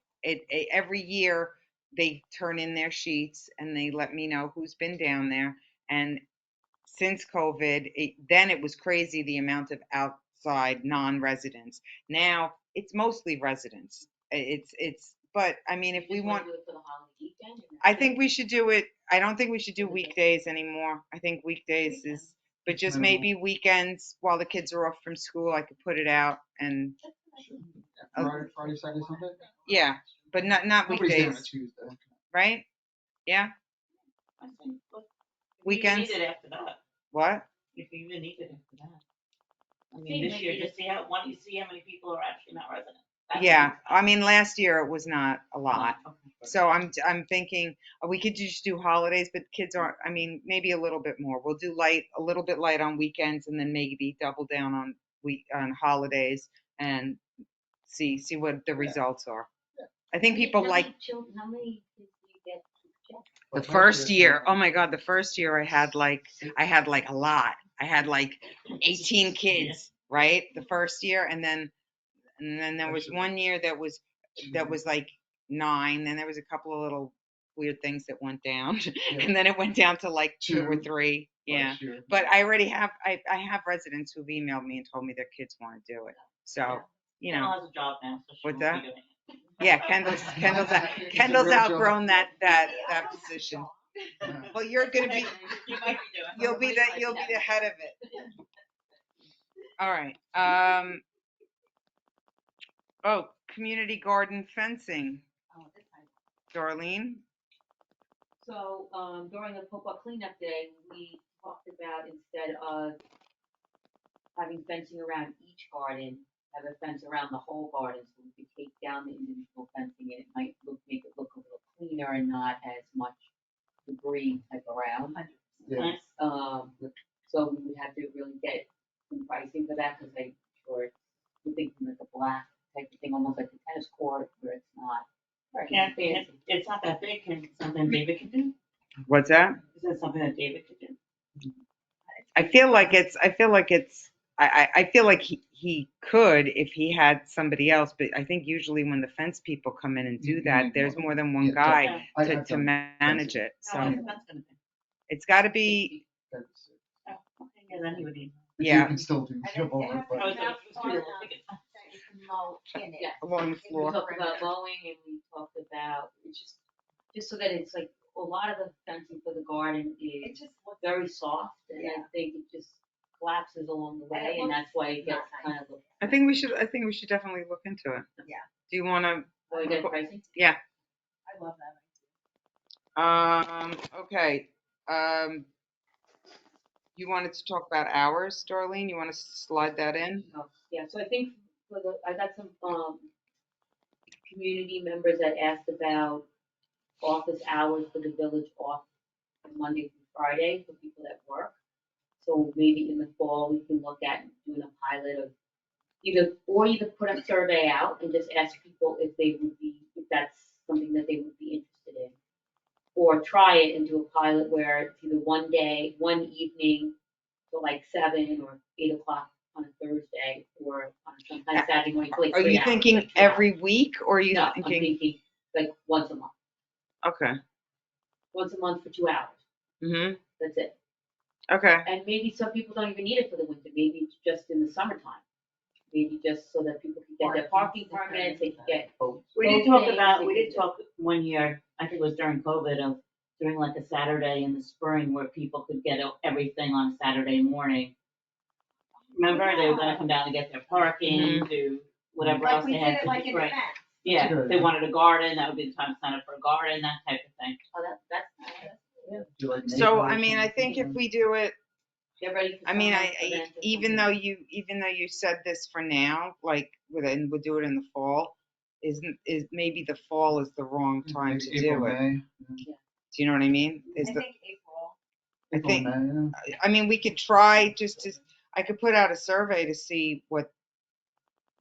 [SPEAKER 2] Every year they turn in their sheets and they let me know who's been down there. And since COVID, then it was crazy the amount of outside non-residents. Now it's mostly residents. But I mean, if
[SPEAKER 3] You
[SPEAKER 2] we
[SPEAKER 3] just wanna
[SPEAKER 2] want,
[SPEAKER 3] do it for the holiday weekend, and
[SPEAKER 2] I
[SPEAKER 3] that's
[SPEAKER 2] think
[SPEAKER 3] it?
[SPEAKER 2] we should do it. I don't think we should do weekdays anymore. I think weekdays is, but just maybe weekends while the kids are off from school, I could put it out and,
[SPEAKER 6] Friday, Saturday, Sunday?
[SPEAKER 2] yeah, but not
[SPEAKER 6] Nobody's there on a
[SPEAKER 2] weekdays,
[SPEAKER 6] Tuesday.
[SPEAKER 2] right? Yeah,
[SPEAKER 9] I think, look,
[SPEAKER 2] weekends.
[SPEAKER 9] You need it after that.
[SPEAKER 2] What?
[SPEAKER 9] If you even need it after that. I
[SPEAKER 3] Okay,
[SPEAKER 9] mean, this year,
[SPEAKER 3] maybe
[SPEAKER 9] just see how many people are actually not resident. That's
[SPEAKER 2] Yeah,
[SPEAKER 9] what
[SPEAKER 2] I mean, last year it was not a lot.
[SPEAKER 9] Okay.
[SPEAKER 2] So I'm thinking we could just do holidays, but kids aren't, I mean, maybe a little bit more. We'll do a little bit light on weekends, and then maybe double down on holidays and see what the results are. I think people
[SPEAKER 3] How
[SPEAKER 2] like
[SPEAKER 3] many children, how many kids do you get to check?
[SPEAKER 2] the
[SPEAKER 6] But
[SPEAKER 2] first
[SPEAKER 6] last
[SPEAKER 2] year. Oh my God, the first year I had like a lot. I had like 18 kids, right? The first year, and then there was one year that was like 9. Then there was a couple of little weird things that went down, and then it went down to like 2 or 3. Yeah,
[SPEAKER 6] last year.
[SPEAKER 2] but I already have I have residents who've emailed me and told me their kids want to do it. So you know,
[SPEAKER 9] Kendall has a job now, so she
[SPEAKER 2] What's
[SPEAKER 9] won't be
[SPEAKER 2] that?
[SPEAKER 9] doing it.
[SPEAKER 2] yeah, Kendall's
[SPEAKER 6] It's a real job.
[SPEAKER 2] outgrown that position. Well, you're gonna be,
[SPEAKER 9] You might be doing.
[SPEAKER 2] you'll be the head of it. All right, oh, community garden fencing,
[SPEAKER 3] Oh, this time.
[SPEAKER 2] Darlene?
[SPEAKER 3] So, during the Popa cleanup day, we talked about instead of having fencing around each garden, have a fence around the whole garden, so we could take down the individual fencing, and it might make it look a little cleaner and not as much debris type around.
[SPEAKER 6] Yeah.
[SPEAKER 3] So we would have to really get some pricing for that, because I'm sure we're thinking like a black type of thing, almost like the tennis court, where it's not.
[SPEAKER 9] Can't be, it's not that big, can, something David could do?
[SPEAKER 2] What's that?
[SPEAKER 9] Is that something that David could do?
[SPEAKER 2] I feel like he could if he had somebody else, but I think usually when the fence people come in and do
[SPEAKER 6] You
[SPEAKER 2] that,
[SPEAKER 6] need
[SPEAKER 2] there's
[SPEAKER 6] more.
[SPEAKER 2] more than one
[SPEAKER 6] Yeah,
[SPEAKER 2] guy
[SPEAKER 6] I've
[SPEAKER 2] to
[SPEAKER 6] done
[SPEAKER 2] manage
[SPEAKER 6] fencing.
[SPEAKER 2] it,
[SPEAKER 9] How much
[SPEAKER 2] so
[SPEAKER 9] is the fence gonna be?
[SPEAKER 2] it's gotta be,
[SPEAKER 6] That's-
[SPEAKER 9] Oh, okay, yeah, then he would need.
[SPEAKER 6] But
[SPEAKER 2] Yeah.
[SPEAKER 6] you can still do, jump over it,
[SPEAKER 9] I was
[SPEAKER 6] but.
[SPEAKER 9] like, it's too little, take it.
[SPEAKER 8] That you can mow in it.
[SPEAKER 3] Yeah.
[SPEAKER 2] along the
[SPEAKER 3] We
[SPEAKER 2] floor.
[SPEAKER 3] talked about mowing, and we talked about, it's just so that it's like, a lot of the fencing for the garden
[SPEAKER 8] It
[SPEAKER 3] is
[SPEAKER 8] just looks.
[SPEAKER 3] very soft, and I
[SPEAKER 8] Yeah.
[SPEAKER 3] think it just collapses along the
[SPEAKER 8] And it
[SPEAKER 3] way, and
[SPEAKER 8] looks
[SPEAKER 3] that's why it gets
[SPEAKER 8] not nice.
[SPEAKER 3] kind of.
[SPEAKER 2] I think we should definitely look into it.
[SPEAKER 8] Yeah.
[SPEAKER 2] Do you wanna,
[SPEAKER 3] Oh, you got pricing?
[SPEAKER 2] yeah,
[SPEAKER 8] I love that.
[SPEAKER 2] okay, you wanted to talk about hours, Darlene? You wanna slide that in?
[SPEAKER 3] Yeah, so I think I got some, community members that asked about office hours for the village off on Monday through Friday for people that work. So maybe in the fall, we can look at doing a pilot of either put a survey out and just ask people if that's something that they would be interested in. Or try it and do a pilot where it's either one day, one evening, till like 7 or 8 o'clock on a Thursday, or on sometimes Saturday morning for like
[SPEAKER 2] Are
[SPEAKER 3] 3
[SPEAKER 2] you
[SPEAKER 3] hours,
[SPEAKER 2] thinking
[SPEAKER 3] like 2 hours.
[SPEAKER 2] every week, or are you
[SPEAKER 3] No, I'm
[SPEAKER 2] thinking,
[SPEAKER 3] thinking like once a month,
[SPEAKER 2] okay,
[SPEAKER 3] for 2 hours, that's it.
[SPEAKER 2] okay.
[SPEAKER 3] And maybe some people don't even need it for the winter, maybe it's just in the summertime. Maybe just so that people can get their parking permits, they can get.
[SPEAKER 9] We did talk about, we did talk one year, I think it was during COVID, of doing like a Saturday in the spring where people could get everything on Saturday morning. Remember, they were gonna come down and get their parking, do whatever
[SPEAKER 8] Like
[SPEAKER 9] else
[SPEAKER 8] we
[SPEAKER 9] they
[SPEAKER 8] did
[SPEAKER 9] had
[SPEAKER 8] it
[SPEAKER 9] to
[SPEAKER 8] like
[SPEAKER 9] do.
[SPEAKER 8] in
[SPEAKER 9] Right.
[SPEAKER 8] advance.
[SPEAKER 9] Yeah,
[SPEAKER 6] Good.
[SPEAKER 9] if they wanted a garden, that would be the time to sign up for a garden, that type of thing.
[SPEAKER 3] Oh, that's.
[SPEAKER 6] Do like an
[SPEAKER 2] So,
[SPEAKER 6] April
[SPEAKER 2] I mean, I
[SPEAKER 6] something.
[SPEAKER 2] think if we do it,
[SPEAKER 3] Get ready for
[SPEAKER 2] I mean,
[SPEAKER 3] summer events or
[SPEAKER 2] even
[SPEAKER 3] something.
[SPEAKER 2] though you said this for now, like, and we'll do it in the fall, is maybe the fall is the wrong time to
[SPEAKER 6] April,
[SPEAKER 2] do it.
[SPEAKER 6] May.
[SPEAKER 2] Do you know what I mean?
[SPEAKER 8] I think April.
[SPEAKER 2] I
[SPEAKER 6] April,
[SPEAKER 2] think,
[SPEAKER 6] May, yeah.
[SPEAKER 2] I mean, we could try I could put out a survey to see what,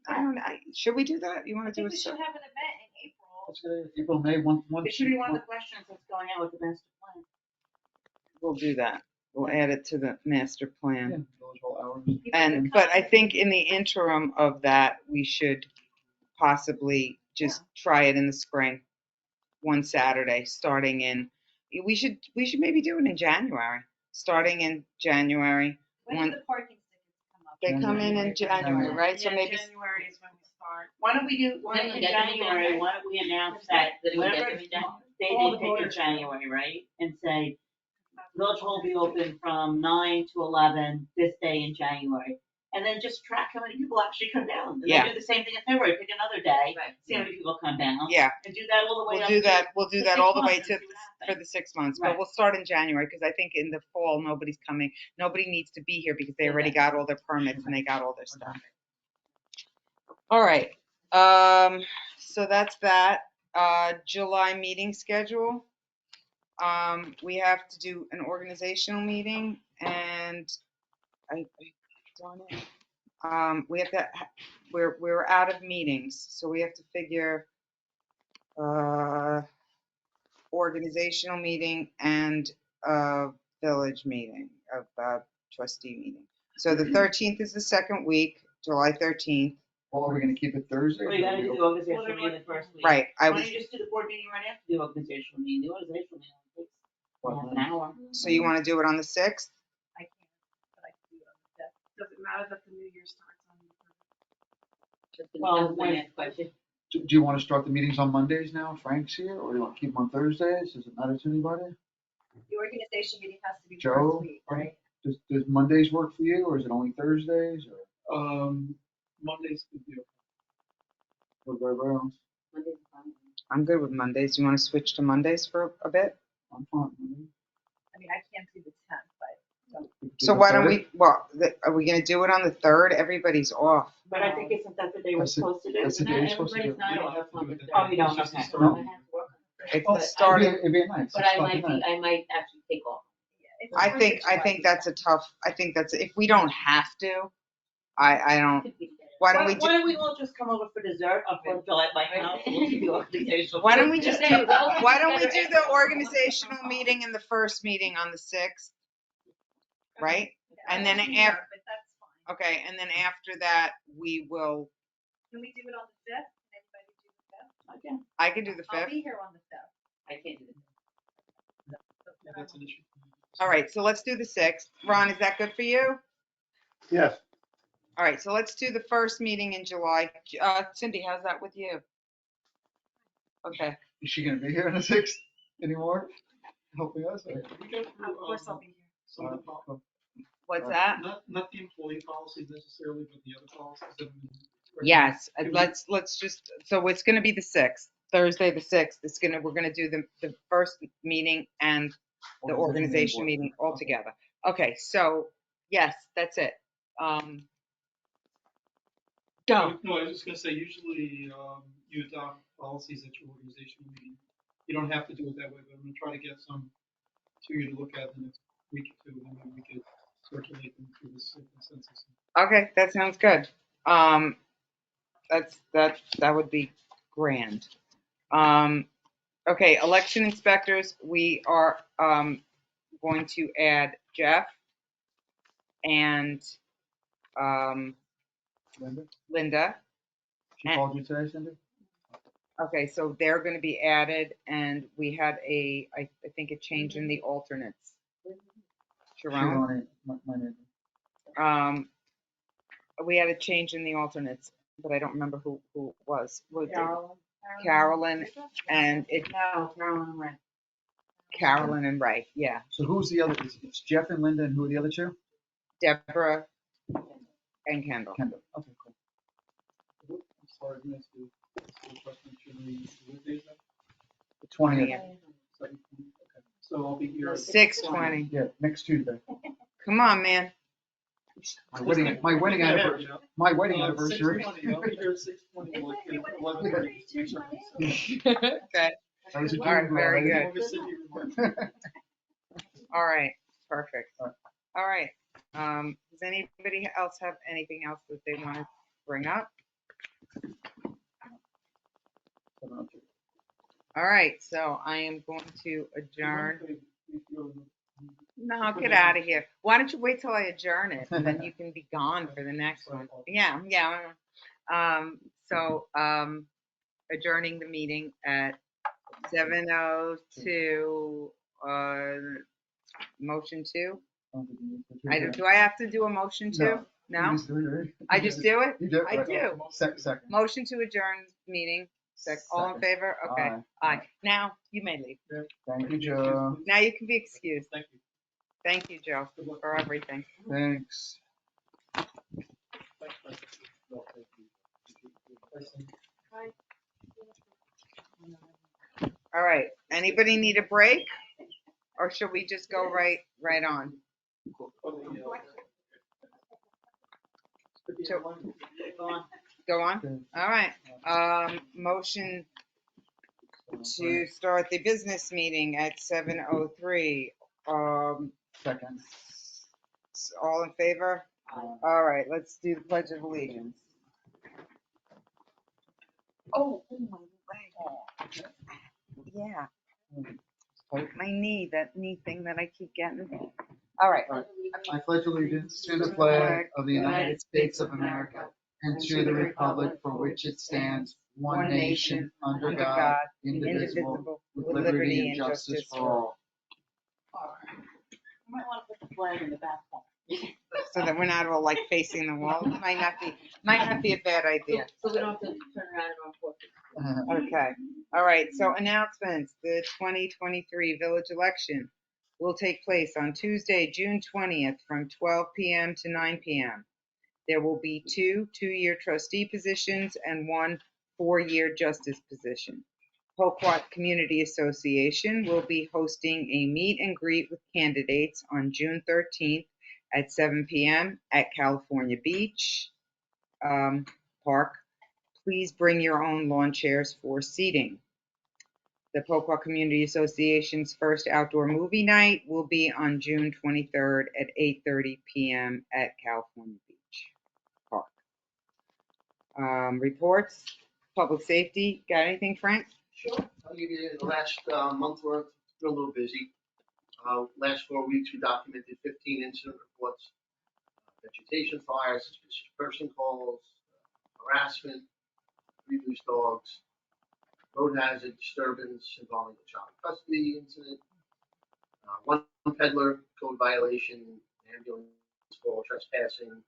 [SPEAKER 2] I don't know, should we do that? You
[SPEAKER 8] I
[SPEAKER 2] wanna do
[SPEAKER 8] think
[SPEAKER 2] a
[SPEAKER 8] we should
[SPEAKER 2] survey?
[SPEAKER 8] have an event in April.
[SPEAKER 6] Let's go April, May, one.
[SPEAKER 9] It should be one of the questions that's going out with the master plan.
[SPEAKER 2] We'll do that. We'll add it to the master plan.
[SPEAKER 6] Yeah, village hall hours.
[SPEAKER 2] And, but I think in the interim of that, we should possibly just try it in the spring, one Saturday, starting in, we should maybe do it in January, starting in January.
[SPEAKER 8] When do the parking tickets come up?
[SPEAKER 2] They come in January, right? So
[SPEAKER 9] Yeah,
[SPEAKER 2] maybe,
[SPEAKER 9] January is when we start. Why don't we do,
[SPEAKER 3] Then you'll
[SPEAKER 9] in
[SPEAKER 3] get them in
[SPEAKER 9] January,
[SPEAKER 3] January.
[SPEAKER 9] why don't we announce that,
[SPEAKER 3] Then you'll get
[SPEAKER 9] whatever
[SPEAKER 3] them in January.
[SPEAKER 9] they pick in January, right? And say, village hall will be open from 9 to 11 this day in January. And then just track how many people actually come down. And
[SPEAKER 2] Yeah.
[SPEAKER 9] then do the same thing in February, pick another day,
[SPEAKER 3] Right.
[SPEAKER 9] see how many people come down.
[SPEAKER 2] yeah,
[SPEAKER 9] And do that all the way
[SPEAKER 2] we'll
[SPEAKER 9] up
[SPEAKER 2] do
[SPEAKER 9] to.
[SPEAKER 2] that, all the way
[SPEAKER 9] 6 months
[SPEAKER 2] to,
[SPEAKER 9] and see what
[SPEAKER 2] for
[SPEAKER 9] happens.
[SPEAKER 2] the 6 months,
[SPEAKER 9] Right.
[SPEAKER 2] but we'll start in January, because I think in the fall, nobody's coming, nobody needs to be here because they already got all their permits and they got all their stuff. All right, so that's that. July meeting schedule. We have to do an organizational meeting, and darn it. We have to, we're out of meetings, so we have to figure, organizational meeting and a village meeting, of trustee meeting. So the 13th is the second week, July 13th.
[SPEAKER 6] Well, are we gonna keep it Thursday?
[SPEAKER 9] Well, you gotta do the organizational meeting the first week.
[SPEAKER 2] Right,
[SPEAKER 9] Why don't you just do the board meeting right after the organizational meeting? The organizational meeting only takes half an hour.
[SPEAKER 2] So you want to do it on the 6th?
[SPEAKER 8] I can't, but I can do it on the fifth. Does it matter that the new year starts on the third?
[SPEAKER 9] Well,
[SPEAKER 3] my
[SPEAKER 9] when-
[SPEAKER 3] next question.
[SPEAKER 6] Do you wanna start the meetings on Mondays now? Frank's here, or do you wanna keep them on Thursdays? Does it matter to anybody?
[SPEAKER 8] The organization meeting has to be
[SPEAKER 6] Joe,
[SPEAKER 8] first week, right?
[SPEAKER 6] Does Mondays work for you, or is it only Thursdays, or
[SPEAKER 5] Mondays could be,
[SPEAKER 6] what about everyone else?
[SPEAKER 3] Monday's fine.
[SPEAKER 2] I'm good with Mondays. You want to switch to Mondays for a bit?
[SPEAKER 6] I'm fine. with it.
[SPEAKER 8] I mean, I can't do the 10th, but
[SPEAKER 6] We could do
[SPEAKER 2] So
[SPEAKER 6] the
[SPEAKER 2] why don't
[SPEAKER 6] third.
[SPEAKER 2] we, well, are we gonna do it on the 3rd? Everybody's off.
[SPEAKER 9] But I think isn't that the day we're
[SPEAKER 6] That's it.
[SPEAKER 9] supposed to do?
[SPEAKER 6] That's the
[SPEAKER 9] Not
[SPEAKER 6] day you're supposed to do
[SPEAKER 9] everybody's
[SPEAKER 6] it.
[SPEAKER 9] not
[SPEAKER 5] You don't
[SPEAKER 9] off
[SPEAKER 5] have to
[SPEAKER 9] on
[SPEAKER 5] do
[SPEAKER 9] the
[SPEAKER 5] it that
[SPEAKER 9] third.
[SPEAKER 5] day.
[SPEAKER 9] Oh, you don't,
[SPEAKER 5] It's just the
[SPEAKER 9] okay.
[SPEAKER 5] start.
[SPEAKER 6] No.
[SPEAKER 3] I have to work.
[SPEAKER 2] It's
[SPEAKER 3] But I
[SPEAKER 2] starting,
[SPEAKER 6] It'd be at night.
[SPEAKER 3] But I
[SPEAKER 6] 6 o'clock
[SPEAKER 3] might
[SPEAKER 6] at night.
[SPEAKER 3] I might actually take off.
[SPEAKER 8] yeah, it's
[SPEAKER 2] I
[SPEAKER 8] the
[SPEAKER 2] think
[SPEAKER 8] 4th of July
[SPEAKER 2] that's a tough, if we don't have to, I don't, why don't we,
[SPEAKER 9] Why don't we all just come over for dessert or for July at my house and we'll do the organizational?
[SPEAKER 2] why don't we just do,
[SPEAKER 3] We'll all
[SPEAKER 2] why don't we
[SPEAKER 3] together
[SPEAKER 2] do
[SPEAKER 3] at
[SPEAKER 2] the
[SPEAKER 3] 6
[SPEAKER 2] organizational meeting and the first meeting on the 6th? Right?
[SPEAKER 8] I
[SPEAKER 2] And then
[SPEAKER 8] won't be here,
[SPEAKER 2] after,
[SPEAKER 8] but that's fine.
[SPEAKER 2] okay, and then after that, we will,
[SPEAKER 8] Can we do it on the 5th? Can anybody do the 5th?
[SPEAKER 9] Okay.
[SPEAKER 2] I can do the
[SPEAKER 8] I'll
[SPEAKER 2] 5th.
[SPEAKER 8] be here on the 5th.
[SPEAKER 3] I can't do it.
[SPEAKER 5] yeah, that's an issue.
[SPEAKER 2] All right, so let's do the 6th. Ron, is that good for you?
[SPEAKER 4] Yes,
[SPEAKER 2] All right, so let's do the first meeting in July. Cindy, how's that with you? Okay,
[SPEAKER 6] Is she gonna be here on the 6th anymore? Helping us? Or?
[SPEAKER 5] We go
[SPEAKER 8] Of
[SPEAKER 5] through,
[SPEAKER 8] course I'll be here.
[SPEAKER 5] some of the,
[SPEAKER 2] what's
[SPEAKER 6] Right.
[SPEAKER 2] that?
[SPEAKER 5] not the employee policies necessarily, but the other policies that have been.
[SPEAKER 2] Yes,
[SPEAKER 5] Can we-
[SPEAKER 2] let's just, so it's gonna be the 6th, Thursday, the 6th. We're gonna do the first meeting and the organization
[SPEAKER 6] board.
[SPEAKER 2] meeting all together. Okay, so, yes, that's it. Go.
[SPEAKER 5] No, I was just gonna say, usually, you adopt policies at your organizational meeting. You don't have to do it that way, but I'm gonna try to get some to you to look at in the next week or two, and then we could circulate them through this consensus.
[SPEAKER 2] Okay, that sounds good. That would be grand. Okay, election inspectors, we are, going to add Jeff and, Linda.
[SPEAKER 6] She called you today, Cindy?
[SPEAKER 2] Okay, so they're gonna be added, and we had I think a change in the alternates. Sharon,
[SPEAKER 6] My neighbor.
[SPEAKER 2] we had a change in the alternates, but I don't remember who it was. Was it
[SPEAKER 3] Carolyn?
[SPEAKER 2] Carolyn and
[SPEAKER 3] No, Carolyn and Ray.
[SPEAKER 2] Carolyn and Ray, yeah.
[SPEAKER 6] So who's the other? It's Jeff and Linda, and who are the other two?
[SPEAKER 2] Deborah and Kendall.
[SPEAKER 6] Kendall. Okay, cool.
[SPEAKER 5] I'm sorry, I missed the question, what day is that?
[SPEAKER 6] The 20th.
[SPEAKER 5] 7th? Okay. So I'll be here.
[SPEAKER 2] 6:20.
[SPEAKER 6] Yeah, next Tuesday.
[SPEAKER 2] Come on, man.
[SPEAKER 6] My wedding anniversary. My wedding anniversary.
[SPEAKER 5] 6:20, I'll be here at 6:20, like,
[SPEAKER 8] Hey, what-
[SPEAKER 5] 11:30.
[SPEAKER 2] Okay.
[SPEAKER 6] That was a
[SPEAKER 2] All right,
[SPEAKER 6] June
[SPEAKER 2] very
[SPEAKER 6] bride.
[SPEAKER 2] good. All right, perfect. All right. Does anybody else have anything else that they want to bring up? All right, so I am going to adjourn. No, get out of here. Why don't you wait till I adjourn it, and then you can be gone for the next one. Yeah. So, adjourning the meeting at 7:02. Motion two. Do I have to do a motion two? No?
[SPEAKER 6] You just do it, right?
[SPEAKER 2] I just do it?
[SPEAKER 6] You do it,
[SPEAKER 2] I
[SPEAKER 6] right.
[SPEAKER 2] do.
[SPEAKER 6] Second.
[SPEAKER 2] Motion to adjourn meeting. All in
[SPEAKER 6] Second.
[SPEAKER 2] favor? Okay.
[SPEAKER 6] Aye.
[SPEAKER 2] Aye. Now, you may leave.
[SPEAKER 6] Thank you, Joe.
[SPEAKER 2] Now you can be excused.
[SPEAKER 5] Thank you.
[SPEAKER 2] Thank you, Joe, for everything.
[SPEAKER 6] Thanks.
[SPEAKER 2] All right. Anybody need a break? Or should we just go right on? Go on?
[SPEAKER 6] Okay.
[SPEAKER 2] All right. Motion to start the business meeting at 7:03.
[SPEAKER 6] Second.
[SPEAKER 2] All in favor? All right, let's do the Pledge of Allegiance. Oh, my leg. Yeah. My knee, that knee thing that I keep getting. All right.
[SPEAKER 6] I pledge allegiance to the flag of the United States of America and to the republic for which it stands, one nation, under God, indivisible, with liberty and justice for all.
[SPEAKER 9] You might want to put the flag in the back home.
[SPEAKER 2] So that we're not all like facing the wall. Might not be a bad idea.
[SPEAKER 3] So we don't have to turn around and report.
[SPEAKER 2] Okay. All right. So announcements, the 2023 village election. will take place on Tuesday, June 20th from 12 p.m. to 9 p.m. There will be 2 two-year trustee positions and 1 four-year justice position. Poquat Community Association will be hosting a meet and greet with candidates on June 13th at 7 p.m. at California Beach Park. Please bring your own lawn chairs for seating. The Poquat Community Association's first outdoor movie night will be on June 23rd at 8:30 p.m. at California Beach Park. Reports, public safety, got anything, Frank?
[SPEAKER 7] Sure. I'll give you the last month worth. We're a little busy. Last 4 weeks, we documented 15 incident reports, vegetation fires, suspicious person calls, harassment, 3 loose dogs, road hazard disturbance involving a child custody incident, 1 peddler code violation, ambulance call, trespassing,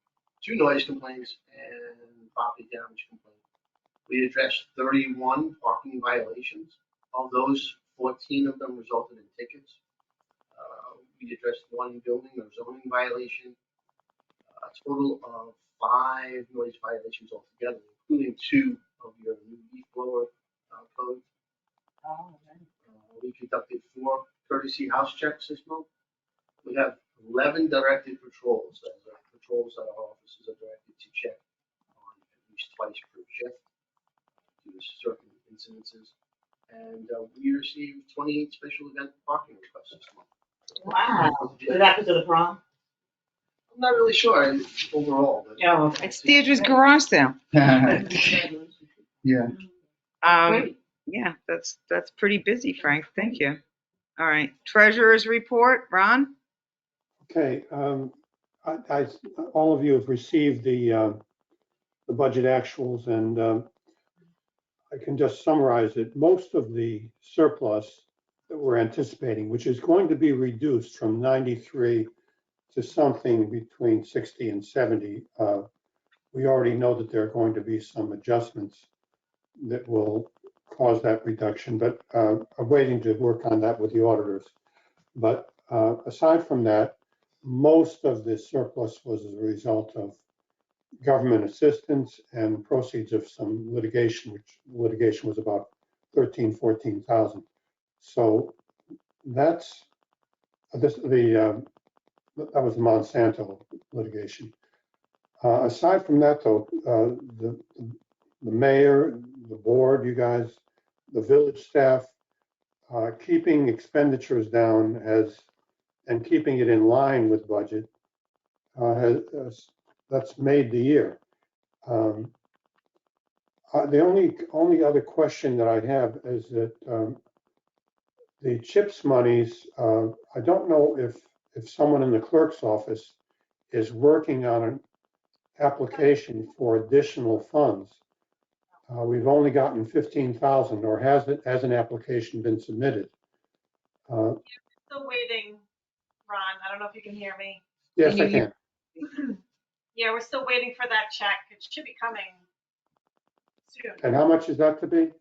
[SPEAKER 7] 2 noise complaints, and property damage complaint. We addressed 31 parking violations. Of those, 14 of them resulted in tickets. We addressed 1 building or zoning violation, a total of 5 noise violations altogether, including 2 of your new leaf blower codes. We conducted 4 courtesy house checks this month. We have 11 directed patrols. That are patrols that our officers are directed to check on at least twice per shift due to certain incidences. And we received 28 special event parking requests this month.
[SPEAKER 9] Wow. Is that because of the prom?
[SPEAKER 7] I'm not really sure overall, but
[SPEAKER 9] Yeah. Okay.
[SPEAKER 2] It's Deirdre's garage sale.
[SPEAKER 6] Yeah.
[SPEAKER 9] Great.
[SPEAKER 2] Yeah, that's pretty busy, Frank. Thank you. All right, treasurer's report, Ron?
[SPEAKER 4] Okay, all of you have received the budget actuals, and I can just summarize it. Most of the surplus that we're anticipating, which is going to be reduced from 93 to something between 60 and 70, we already know that there are going to be some adjustments that will cause that reduction, but I'm waiting to work on that with the auditors. But aside from that, most of this surplus was as a result of government assistance and proceeds of some litigation, which litigation was about 14,000. So that's that was the Monsanto litigation. Aside from that, though, the mayor, the board, you guys, the village staff, keeping expenditures down and keeping it in line with budget that's made the year. The only other question that I have is that the CHIPS monies, I don't know if someone in the clerk's office is working on an application for additional funds. We've only gotten 15,000, or has an application been submitted?
[SPEAKER 10] Still waiting, Ron. I don't know if you can hear me.
[SPEAKER 4] Yes, I can.
[SPEAKER 10] Yeah, we're still waiting for that check. It should be coming soon.
[SPEAKER 4] And how much is that to be?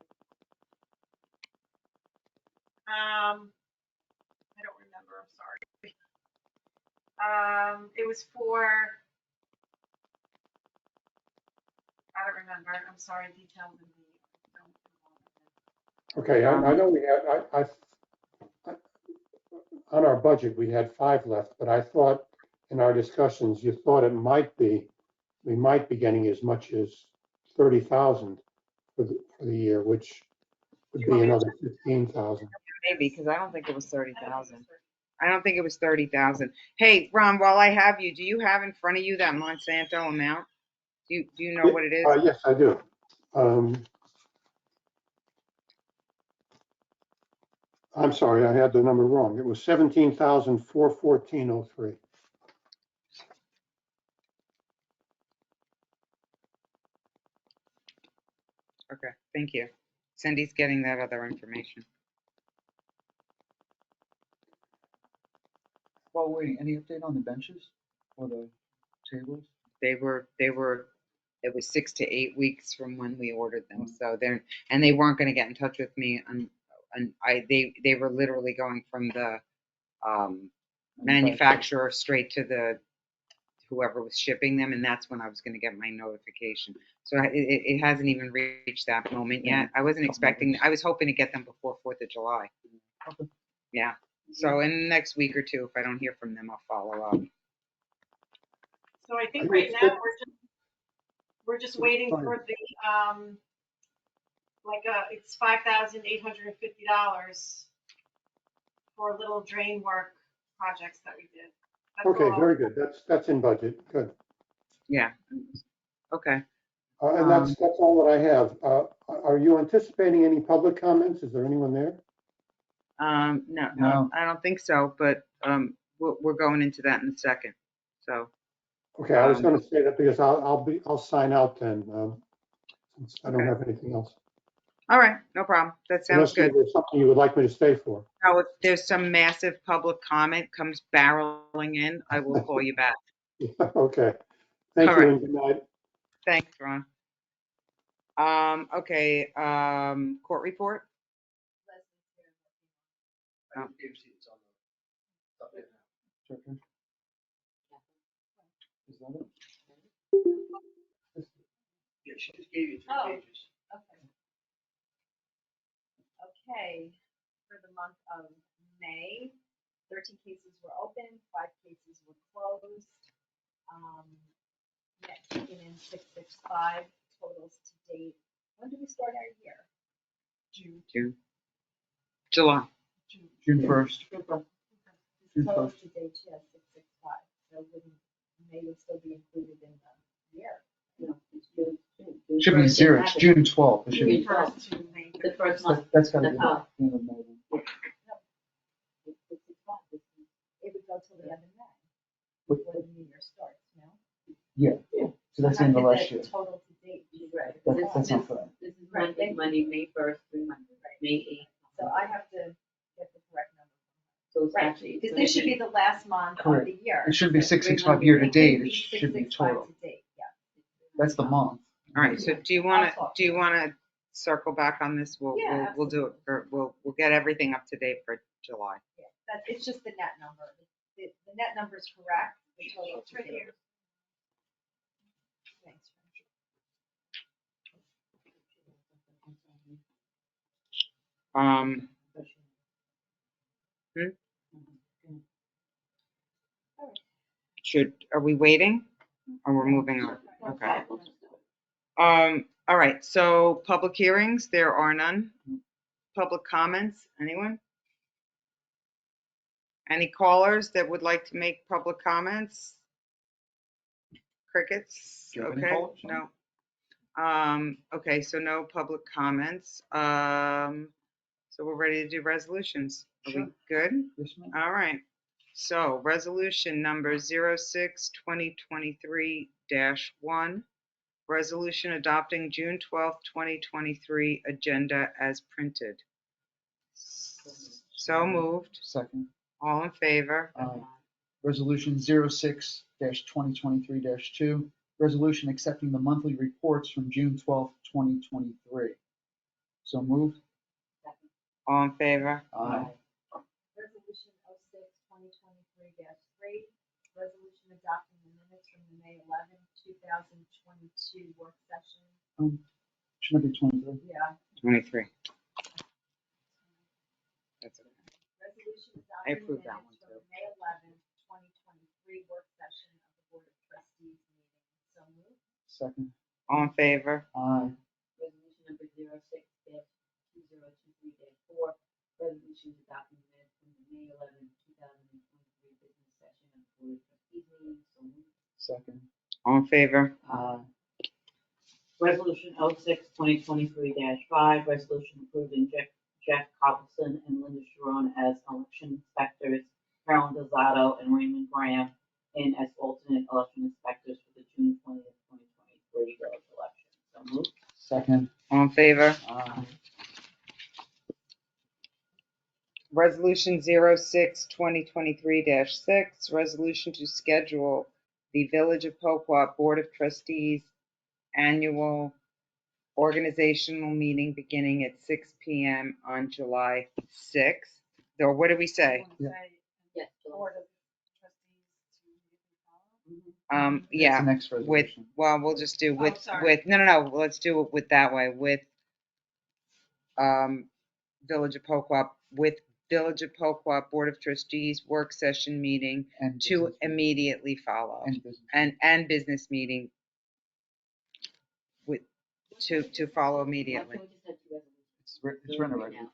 [SPEAKER 10] I don't remember. I'm sorry. It was for. I don't remember. I'm sorry. Details in the.
[SPEAKER 4] Okay, I know we had, on our budget, we had 5 left, but I thought in our discussions, you thought we might be getting as much as 30,000 for the year, which would be another 15,000.
[SPEAKER 2] Maybe, because I don't think it was 30,000. I don't think it was 30,000. Hey, Ron, while I have you, do you have in front of you that Monsanto amount? Do you know what it is?
[SPEAKER 4] Yes, I do. I'm sorry, I had the number wrong. It was 17,414.03.
[SPEAKER 2] Okay, thank you. Cindy's getting that other information.
[SPEAKER 6] While waiting, any update on the benches or the tables?
[SPEAKER 2] It was 6 to 8 weeks from when we ordered them. So they weren't going to get in touch with me, and they were literally going from the manufacturer straight to the whoever was shipping them, and that's when I was going to get my notification. So it hasn't even reached that moment yet. I wasn't expecting. I was hoping to get them before 4th of July.
[SPEAKER 6] Okay.
[SPEAKER 2] Yeah. So in the next week or two, if I don't hear from them, I'll follow up.
[SPEAKER 10] So I think
[SPEAKER 4] Are you
[SPEAKER 10] right now,
[SPEAKER 4] expect-
[SPEAKER 10] we're just waiting
[SPEAKER 6] Fine.
[SPEAKER 10] for the, it's $5,850 for little drain work projects that we did. That's
[SPEAKER 4] Okay,
[SPEAKER 10] all.
[SPEAKER 4] very good. That's in budget. Good.
[SPEAKER 2] Yeah. Okay.
[SPEAKER 4] And that's all that I have. Are you anticipating any public comments? Is there anyone there?
[SPEAKER 2] No, I don't think so, but we're going into that in a second. So
[SPEAKER 4] Okay, I was going to say that because I'll sign out then, since I don't
[SPEAKER 2] Okay.
[SPEAKER 4] have anything else.
[SPEAKER 2] all right, no problem. That sounds
[SPEAKER 4] Unless
[SPEAKER 2] good.
[SPEAKER 4] there's something you would like me to stay for.
[SPEAKER 2] Now, if there's some massive public comment comes barreling in, I will call you back.
[SPEAKER 4] Okay. Thank
[SPEAKER 2] All
[SPEAKER 4] you
[SPEAKER 2] right.
[SPEAKER 4] and good night.
[SPEAKER 2] Thanks, Ron. Okay, court report?
[SPEAKER 7] I don't see it's on the up there now.
[SPEAKER 6] Okay. Is that it?
[SPEAKER 7] Yeah, she just gave you 3
[SPEAKER 8] Oh.
[SPEAKER 7] pages.
[SPEAKER 8] Okay, for the month of May, 13 cases were open, 5 cases were closed. Net taken in 665, totals to date. When do we start our year? June.
[SPEAKER 2] July.
[SPEAKER 6] June 1st. June
[SPEAKER 8] Totals
[SPEAKER 6] 1st.
[SPEAKER 8] to date, yes, 665. So wouldn't, May would still be included in the year.
[SPEAKER 6] It should be 0. It's June 12th. It should be.
[SPEAKER 10] June 1st to May
[SPEAKER 3] The
[SPEAKER 10] 31st.
[SPEAKER 3] first month.
[SPEAKER 6] That's gotta be.
[SPEAKER 3] That's
[SPEAKER 6] the end of May then.
[SPEAKER 8] It would go till the end of May,
[SPEAKER 6] What-
[SPEAKER 8] before the new year starts, no?
[SPEAKER 6] Yeah. So that's the end of
[SPEAKER 8] How did
[SPEAKER 6] last
[SPEAKER 8] the
[SPEAKER 6] year.
[SPEAKER 8] Total to date. be?
[SPEAKER 3] Right.
[SPEAKER 6] That's not correct.
[SPEAKER 3] This is Monday, May 1st, through May 8th.
[SPEAKER 8] So I have to get the correct number.
[SPEAKER 3] So it's
[SPEAKER 8] Right,
[SPEAKER 3] actually.
[SPEAKER 8] because this should be the last month of
[SPEAKER 6] Correct.
[SPEAKER 8] the year.
[SPEAKER 6] It should be
[SPEAKER 8] So
[SPEAKER 6] 665 year to date. It
[SPEAKER 8] 300,
[SPEAKER 6] should be
[SPEAKER 8] 665
[SPEAKER 6] total.
[SPEAKER 8] to date, yeah.
[SPEAKER 6] That's the month.
[SPEAKER 2] All right, so do you want to circle back on this?
[SPEAKER 8] Yeah,
[SPEAKER 2] We'll do it for, we'll get everything up to date for July.
[SPEAKER 8] Yeah, it's just the net number. The net number is correct, the total
[SPEAKER 10] It's
[SPEAKER 8] to
[SPEAKER 10] right
[SPEAKER 8] date.
[SPEAKER 10] here.
[SPEAKER 8] Thanks.
[SPEAKER 2] Um, are we waiting or we're moving on? Okay. All right, so public hearings, there are none. Public comments, anyone? Any callers that would like to make public comments? Crickets,
[SPEAKER 6] Do you have any
[SPEAKER 2] okay,
[SPEAKER 6] callers?
[SPEAKER 2] no. Okay, so no public comments. So we're ready to do resolutions. Are we
[SPEAKER 6] Sure.
[SPEAKER 2] good?
[SPEAKER 6] Yes, ma'am.
[SPEAKER 2] All right. So resolution number 06-2023-1, resolution adopting June 12th, 2023 agenda as printed. So moved.
[SPEAKER 6] Second.
[SPEAKER 2] All in favor?
[SPEAKER 6] Resolution 06-2023-2, resolution accepting the monthly reports from June 12th, 2023. So moved.
[SPEAKER 2] All in favor?
[SPEAKER 6] Aye.
[SPEAKER 8] Resolution 06-2023-3, resolution adopting the minutes from the May 11, 2022 work session.
[SPEAKER 6] Shouldn't it be 23?
[SPEAKER 8] Yeah.
[SPEAKER 2] 23. That's okay.
[SPEAKER 8] Resolution
[SPEAKER 2] I
[SPEAKER 8] adopting the
[SPEAKER 2] approve that
[SPEAKER 8] minutes
[SPEAKER 2] one
[SPEAKER 8] from
[SPEAKER 2] too.
[SPEAKER 8] the May 11, 2023 work session of the Board of Trustees meeting. So moved.
[SPEAKER 6] Second.
[SPEAKER 2] All in favor?
[SPEAKER 6] Aye.
[SPEAKER 3] Resolution number 06-2023-4, resolution adopting the minutes from the May 11, 2023 business session of the Board of Trustees meeting. So moved.
[SPEAKER 6] Second.
[SPEAKER 2] All in favor?
[SPEAKER 6] Aye.
[SPEAKER 9] Resolution 06-2023-5, resolution approving Jeff Coppelson and Linda Sharon as election inspectors, Carolyn Dozzato and Raymond Graham in as alternate election inspectors for the June 20th, 2023 village election. So moved.
[SPEAKER 6] Second.
[SPEAKER 2] All in favor?
[SPEAKER 6] Aye.
[SPEAKER 2] Resolution 06-2023-6, resolution to schedule the Village of Poquat Board of Trustees annual organizational meeting beginning at 6 p.m. on July 6th. Or what did we say?
[SPEAKER 6] Yeah.
[SPEAKER 3] Yes, July.
[SPEAKER 8] Board of Trustees to immediately follow?
[SPEAKER 6] That's
[SPEAKER 2] Yeah,
[SPEAKER 6] the next
[SPEAKER 2] with,
[SPEAKER 6] resolution.
[SPEAKER 2] well, we'll just do with,
[SPEAKER 8] sorry.
[SPEAKER 2] no, let's do it with that way, with, Village of Poquap, with Village of Poquap Board of Trustees work session meeting
[SPEAKER 6] And
[SPEAKER 2] to
[SPEAKER 6] business meeting.
[SPEAKER 2] immediately follow.
[SPEAKER 6] And business.
[SPEAKER 2] And business meeting with, to follow immediately.
[SPEAKER 3] Why can't we just have two resolutions?
[SPEAKER 6] It's written already.
[SPEAKER 3] Now.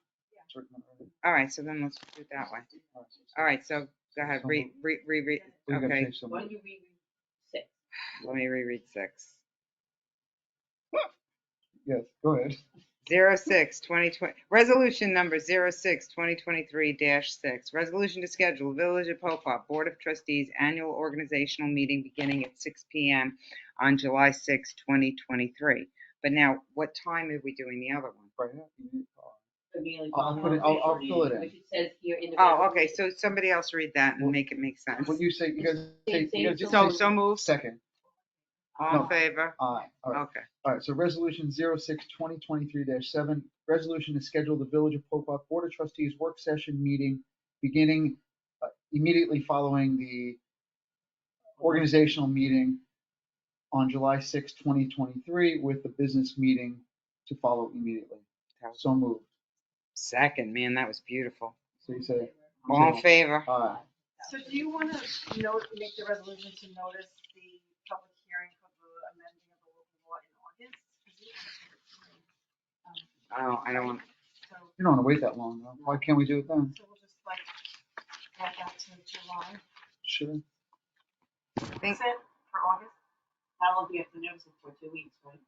[SPEAKER 6] It's written already.
[SPEAKER 2] All right, so then let's do it that way. All right, so go ahead,
[SPEAKER 6] So
[SPEAKER 2] read,
[SPEAKER 6] moved. We gotta
[SPEAKER 2] okay,
[SPEAKER 6] change some.
[SPEAKER 3] Why don't you read 6?
[SPEAKER 2] let me reread 6.
[SPEAKER 6] Yes, go ahead.
[SPEAKER 2] 06/2020, resolution number 06/2023-6, resolution to schedule Village of Poquap Board of Trustees annual organizational meeting beginning at 6 p.m. on July 6, 2023. But now, what time are we doing the other one?
[SPEAKER 6] Right now, you need-
[SPEAKER 3] Immediately
[SPEAKER 6] I'll
[SPEAKER 3] following
[SPEAKER 6] put it, I'll fill it in.
[SPEAKER 3] Which it says here in the.
[SPEAKER 2] Oh, okay,
[SPEAKER 3] resolution.
[SPEAKER 2] so somebody else read that and
[SPEAKER 6] Well,
[SPEAKER 2] make it make sense.
[SPEAKER 6] What you say, you guys say, you guys just
[SPEAKER 2] So,
[SPEAKER 6] say
[SPEAKER 2] so moved,
[SPEAKER 6] second.
[SPEAKER 2] all in
[SPEAKER 6] No.
[SPEAKER 2] favor?
[SPEAKER 6] Aye. All right.
[SPEAKER 2] Okay,
[SPEAKER 6] All right, so resolution 06/2023-7, resolution to schedule the Village of Poquap Board of Trustees work session meeting beginning immediately following the organizational meeting on July 6, 2023, with the business meeting to follow immediately. So moved.
[SPEAKER 2] second, man, that was beautiful.
[SPEAKER 6] So you say.
[SPEAKER 2] All in favor?
[SPEAKER 6] Aye.
[SPEAKER 8] So do you want to make the resolution to notice the public hearing for the amending of the local law in August?
[SPEAKER 2] Oh, I don't want,
[SPEAKER 8] So,
[SPEAKER 6] You don't want to wait that long, though. Why can't we do it then?
[SPEAKER 8] so we'll just like add that to July.
[SPEAKER 6] Sure.
[SPEAKER 2] think-
[SPEAKER 8] That's it for August?
[SPEAKER 9] How long do you have to notice it for? 2 weeks, right?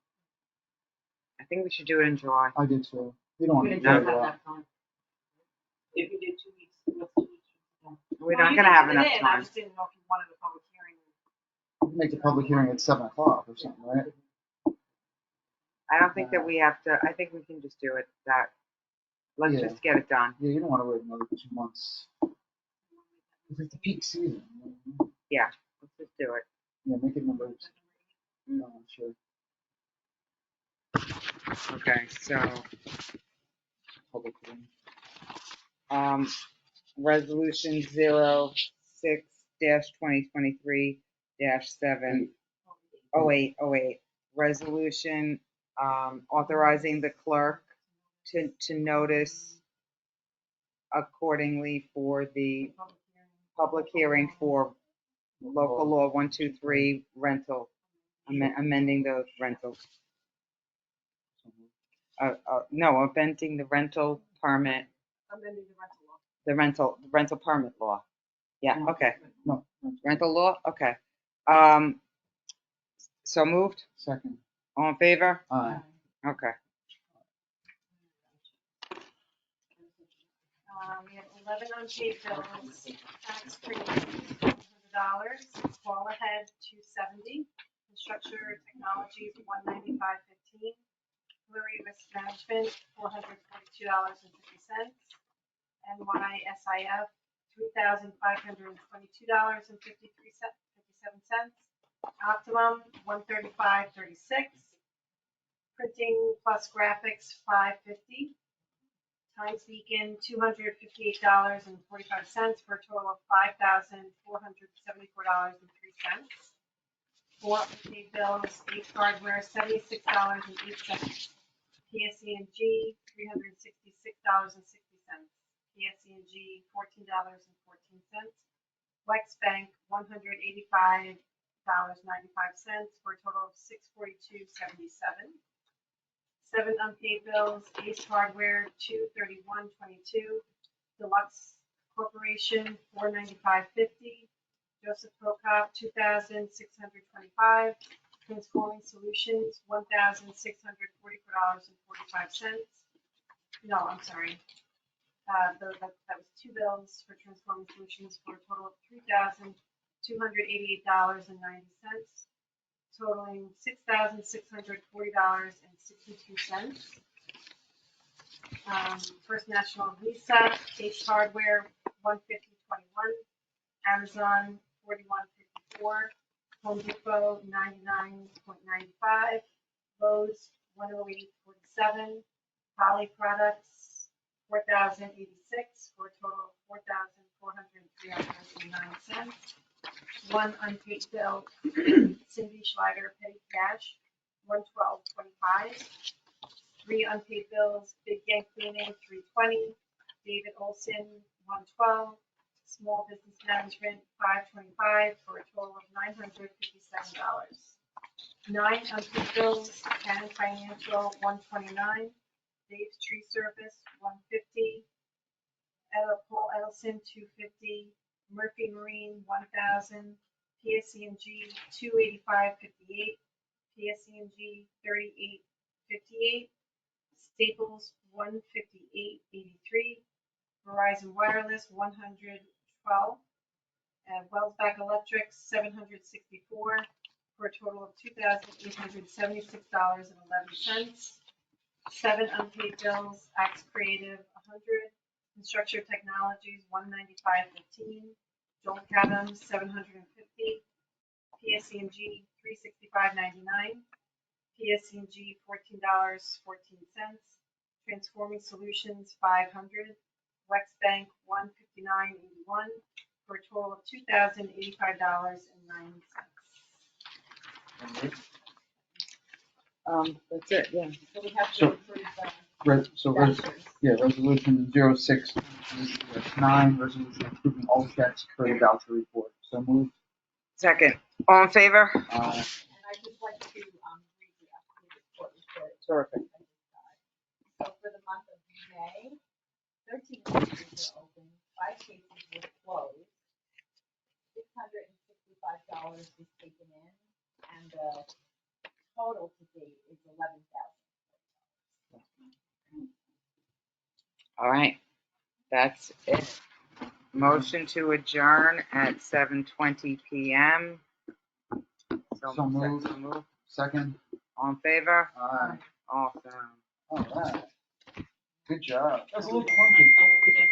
[SPEAKER 2] I think we should do it in July.
[SPEAKER 6] I did too. You don't want
[SPEAKER 3] We
[SPEAKER 6] to
[SPEAKER 3] don't
[SPEAKER 6] do
[SPEAKER 3] have
[SPEAKER 6] it.
[SPEAKER 3] that time.
[SPEAKER 9] If you do 2 weeks, what's 2 weeks?
[SPEAKER 2] We're
[SPEAKER 8] Well,
[SPEAKER 2] not
[SPEAKER 8] you
[SPEAKER 2] gonna
[SPEAKER 8] can
[SPEAKER 2] have
[SPEAKER 8] put it
[SPEAKER 2] enough
[SPEAKER 8] in, I
[SPEAKER 2] time.
[SPEAKER 8] just didn't know if you wanted a public hearing.
[SPEAKER 6] You can make the public hearing at 7 o'clock or something, right?
[SPEAKER 2] I don't think that we have to, I think we can just do it that, let's
[SPEAKER 6] Yeah.
[SPEAKER 2] just get it done.
[SPEAKER 6] Yeah, you don't want to wait another 2 months. It's the peak season.
[SPEAKER 2] Yeah, let's just do it.
[SPEAKER 6] Yeah, make it number. No, sure.
[SPEAKER 2] Okay, so,
[SPEAKER 6] Public hearing.
[SPEAKER 2] resolution 06/2023-7, 08, resolution, authorizing the clerk to notice accordingly for the public hearing for local law 123 rental, amending the rental, no, amending the rental permit,
[SPEAKER 8] Amending the rental law.
[SPEAKER 2] the rental permit law. Yeah, okay,
[SPEAKER 6] No.
[SPEAKER 2] rental law, okay. So moved,
[SPEAKER 6] Second.
[SPEAKER 2] all in favor?
[SPEAKER 6] Aye.
[SPEAKER 2] Okay.
[SPEAKER 8] We have 11 unpaid bills, tax premium $100, call ahead $270, Structure Technologies $195.15, Flurry Risk Management $442.50, NYSIF $3,522.57, Optimum $135.36, Printing plus Graphics $550. Times Beacon, $258.45 for a total of $5,474.03. 4 unpaid bills, Ace Hardware, $76.08. PSE&G, $366.60. PSE&G, $14.14. Wex Bank, $185.95 for a total of $642.77. 7 unpaid bills, Ace Hardware, $231.22, Deluxe Corporation, $495.50, Joseph Prokop, $2,625, Transforming Solutions, $1,644.45. No, I'm sorry. That was 2 bills for Transforming Solutions for a total of $3,288.90. Totaling $6,640.62. First National Visa, Ace Hardware, $150.21, Amazon, $41.54, Home Depot, $99.95, Lowe's, $108.47, Poly Products, $4,086 for a total of $403.09. One unpaid bill, Cindy Schleider, petty cash, $112.25. Three unpaid bills, Big Yank Cleaning, $320. David Olson, $112. Small Business Management, $525, for a total of $957. Nine unpaid bills, Cannon Financial, $129. Dave's Tree Service, $150. Paul Edelson, $250. Murphy Marine, $1,000. PSC&G, $285.58. PSC&G, $38.58. Staples, $158.83. Verizon Wireless, $112. Wellsback Electric, $764, for a total of $2,876.11. Seven unpaid bills, Axe Creative, $100. Instructure Technologies, $195.15. Joel Cadams, $750. PSC&G, $365.99. PSC&G, $14.14. Transforming Solutions, $500. Wex Bank, $159.81, for a total of $2,085.09.
[SPEAKER 11] That's it, yeah.
[SPEAKER 8] So we have to
[SPEAKER 6] So-
[SPEAKER 8] approve
[SPEAKER 6] Resolution 06-9, resolution approving all checks per the voucher report. So moved.
[SPEAKER 2] Second, all in favor?
[SPEAKER 8] And I just like to read the updated report.
[SPEAKER 11] Terrific.
[SPEAKER 8] So for the month of May, 13 cases were open, 5 cases were closed, $665 was taken in, and the total to date is $11,000.
[SPEAKER 2] All right, that's it. Motion to adjourn at 7:20 PM.
[SPEAKER 6] So moved.
[SPEAKER 2] So moved.
[SPEAKER 6] Second.
[SPEAKER 2] All in favor?
[SPEAKER 6] Aye.
[SPEAKER 2] Awesome.
[SPEAKER 6] All right. Good job. That was a little
[SPEAKER 9] Oh,
[SPEAKER 6] clunky.
[SPEAKER 9] we got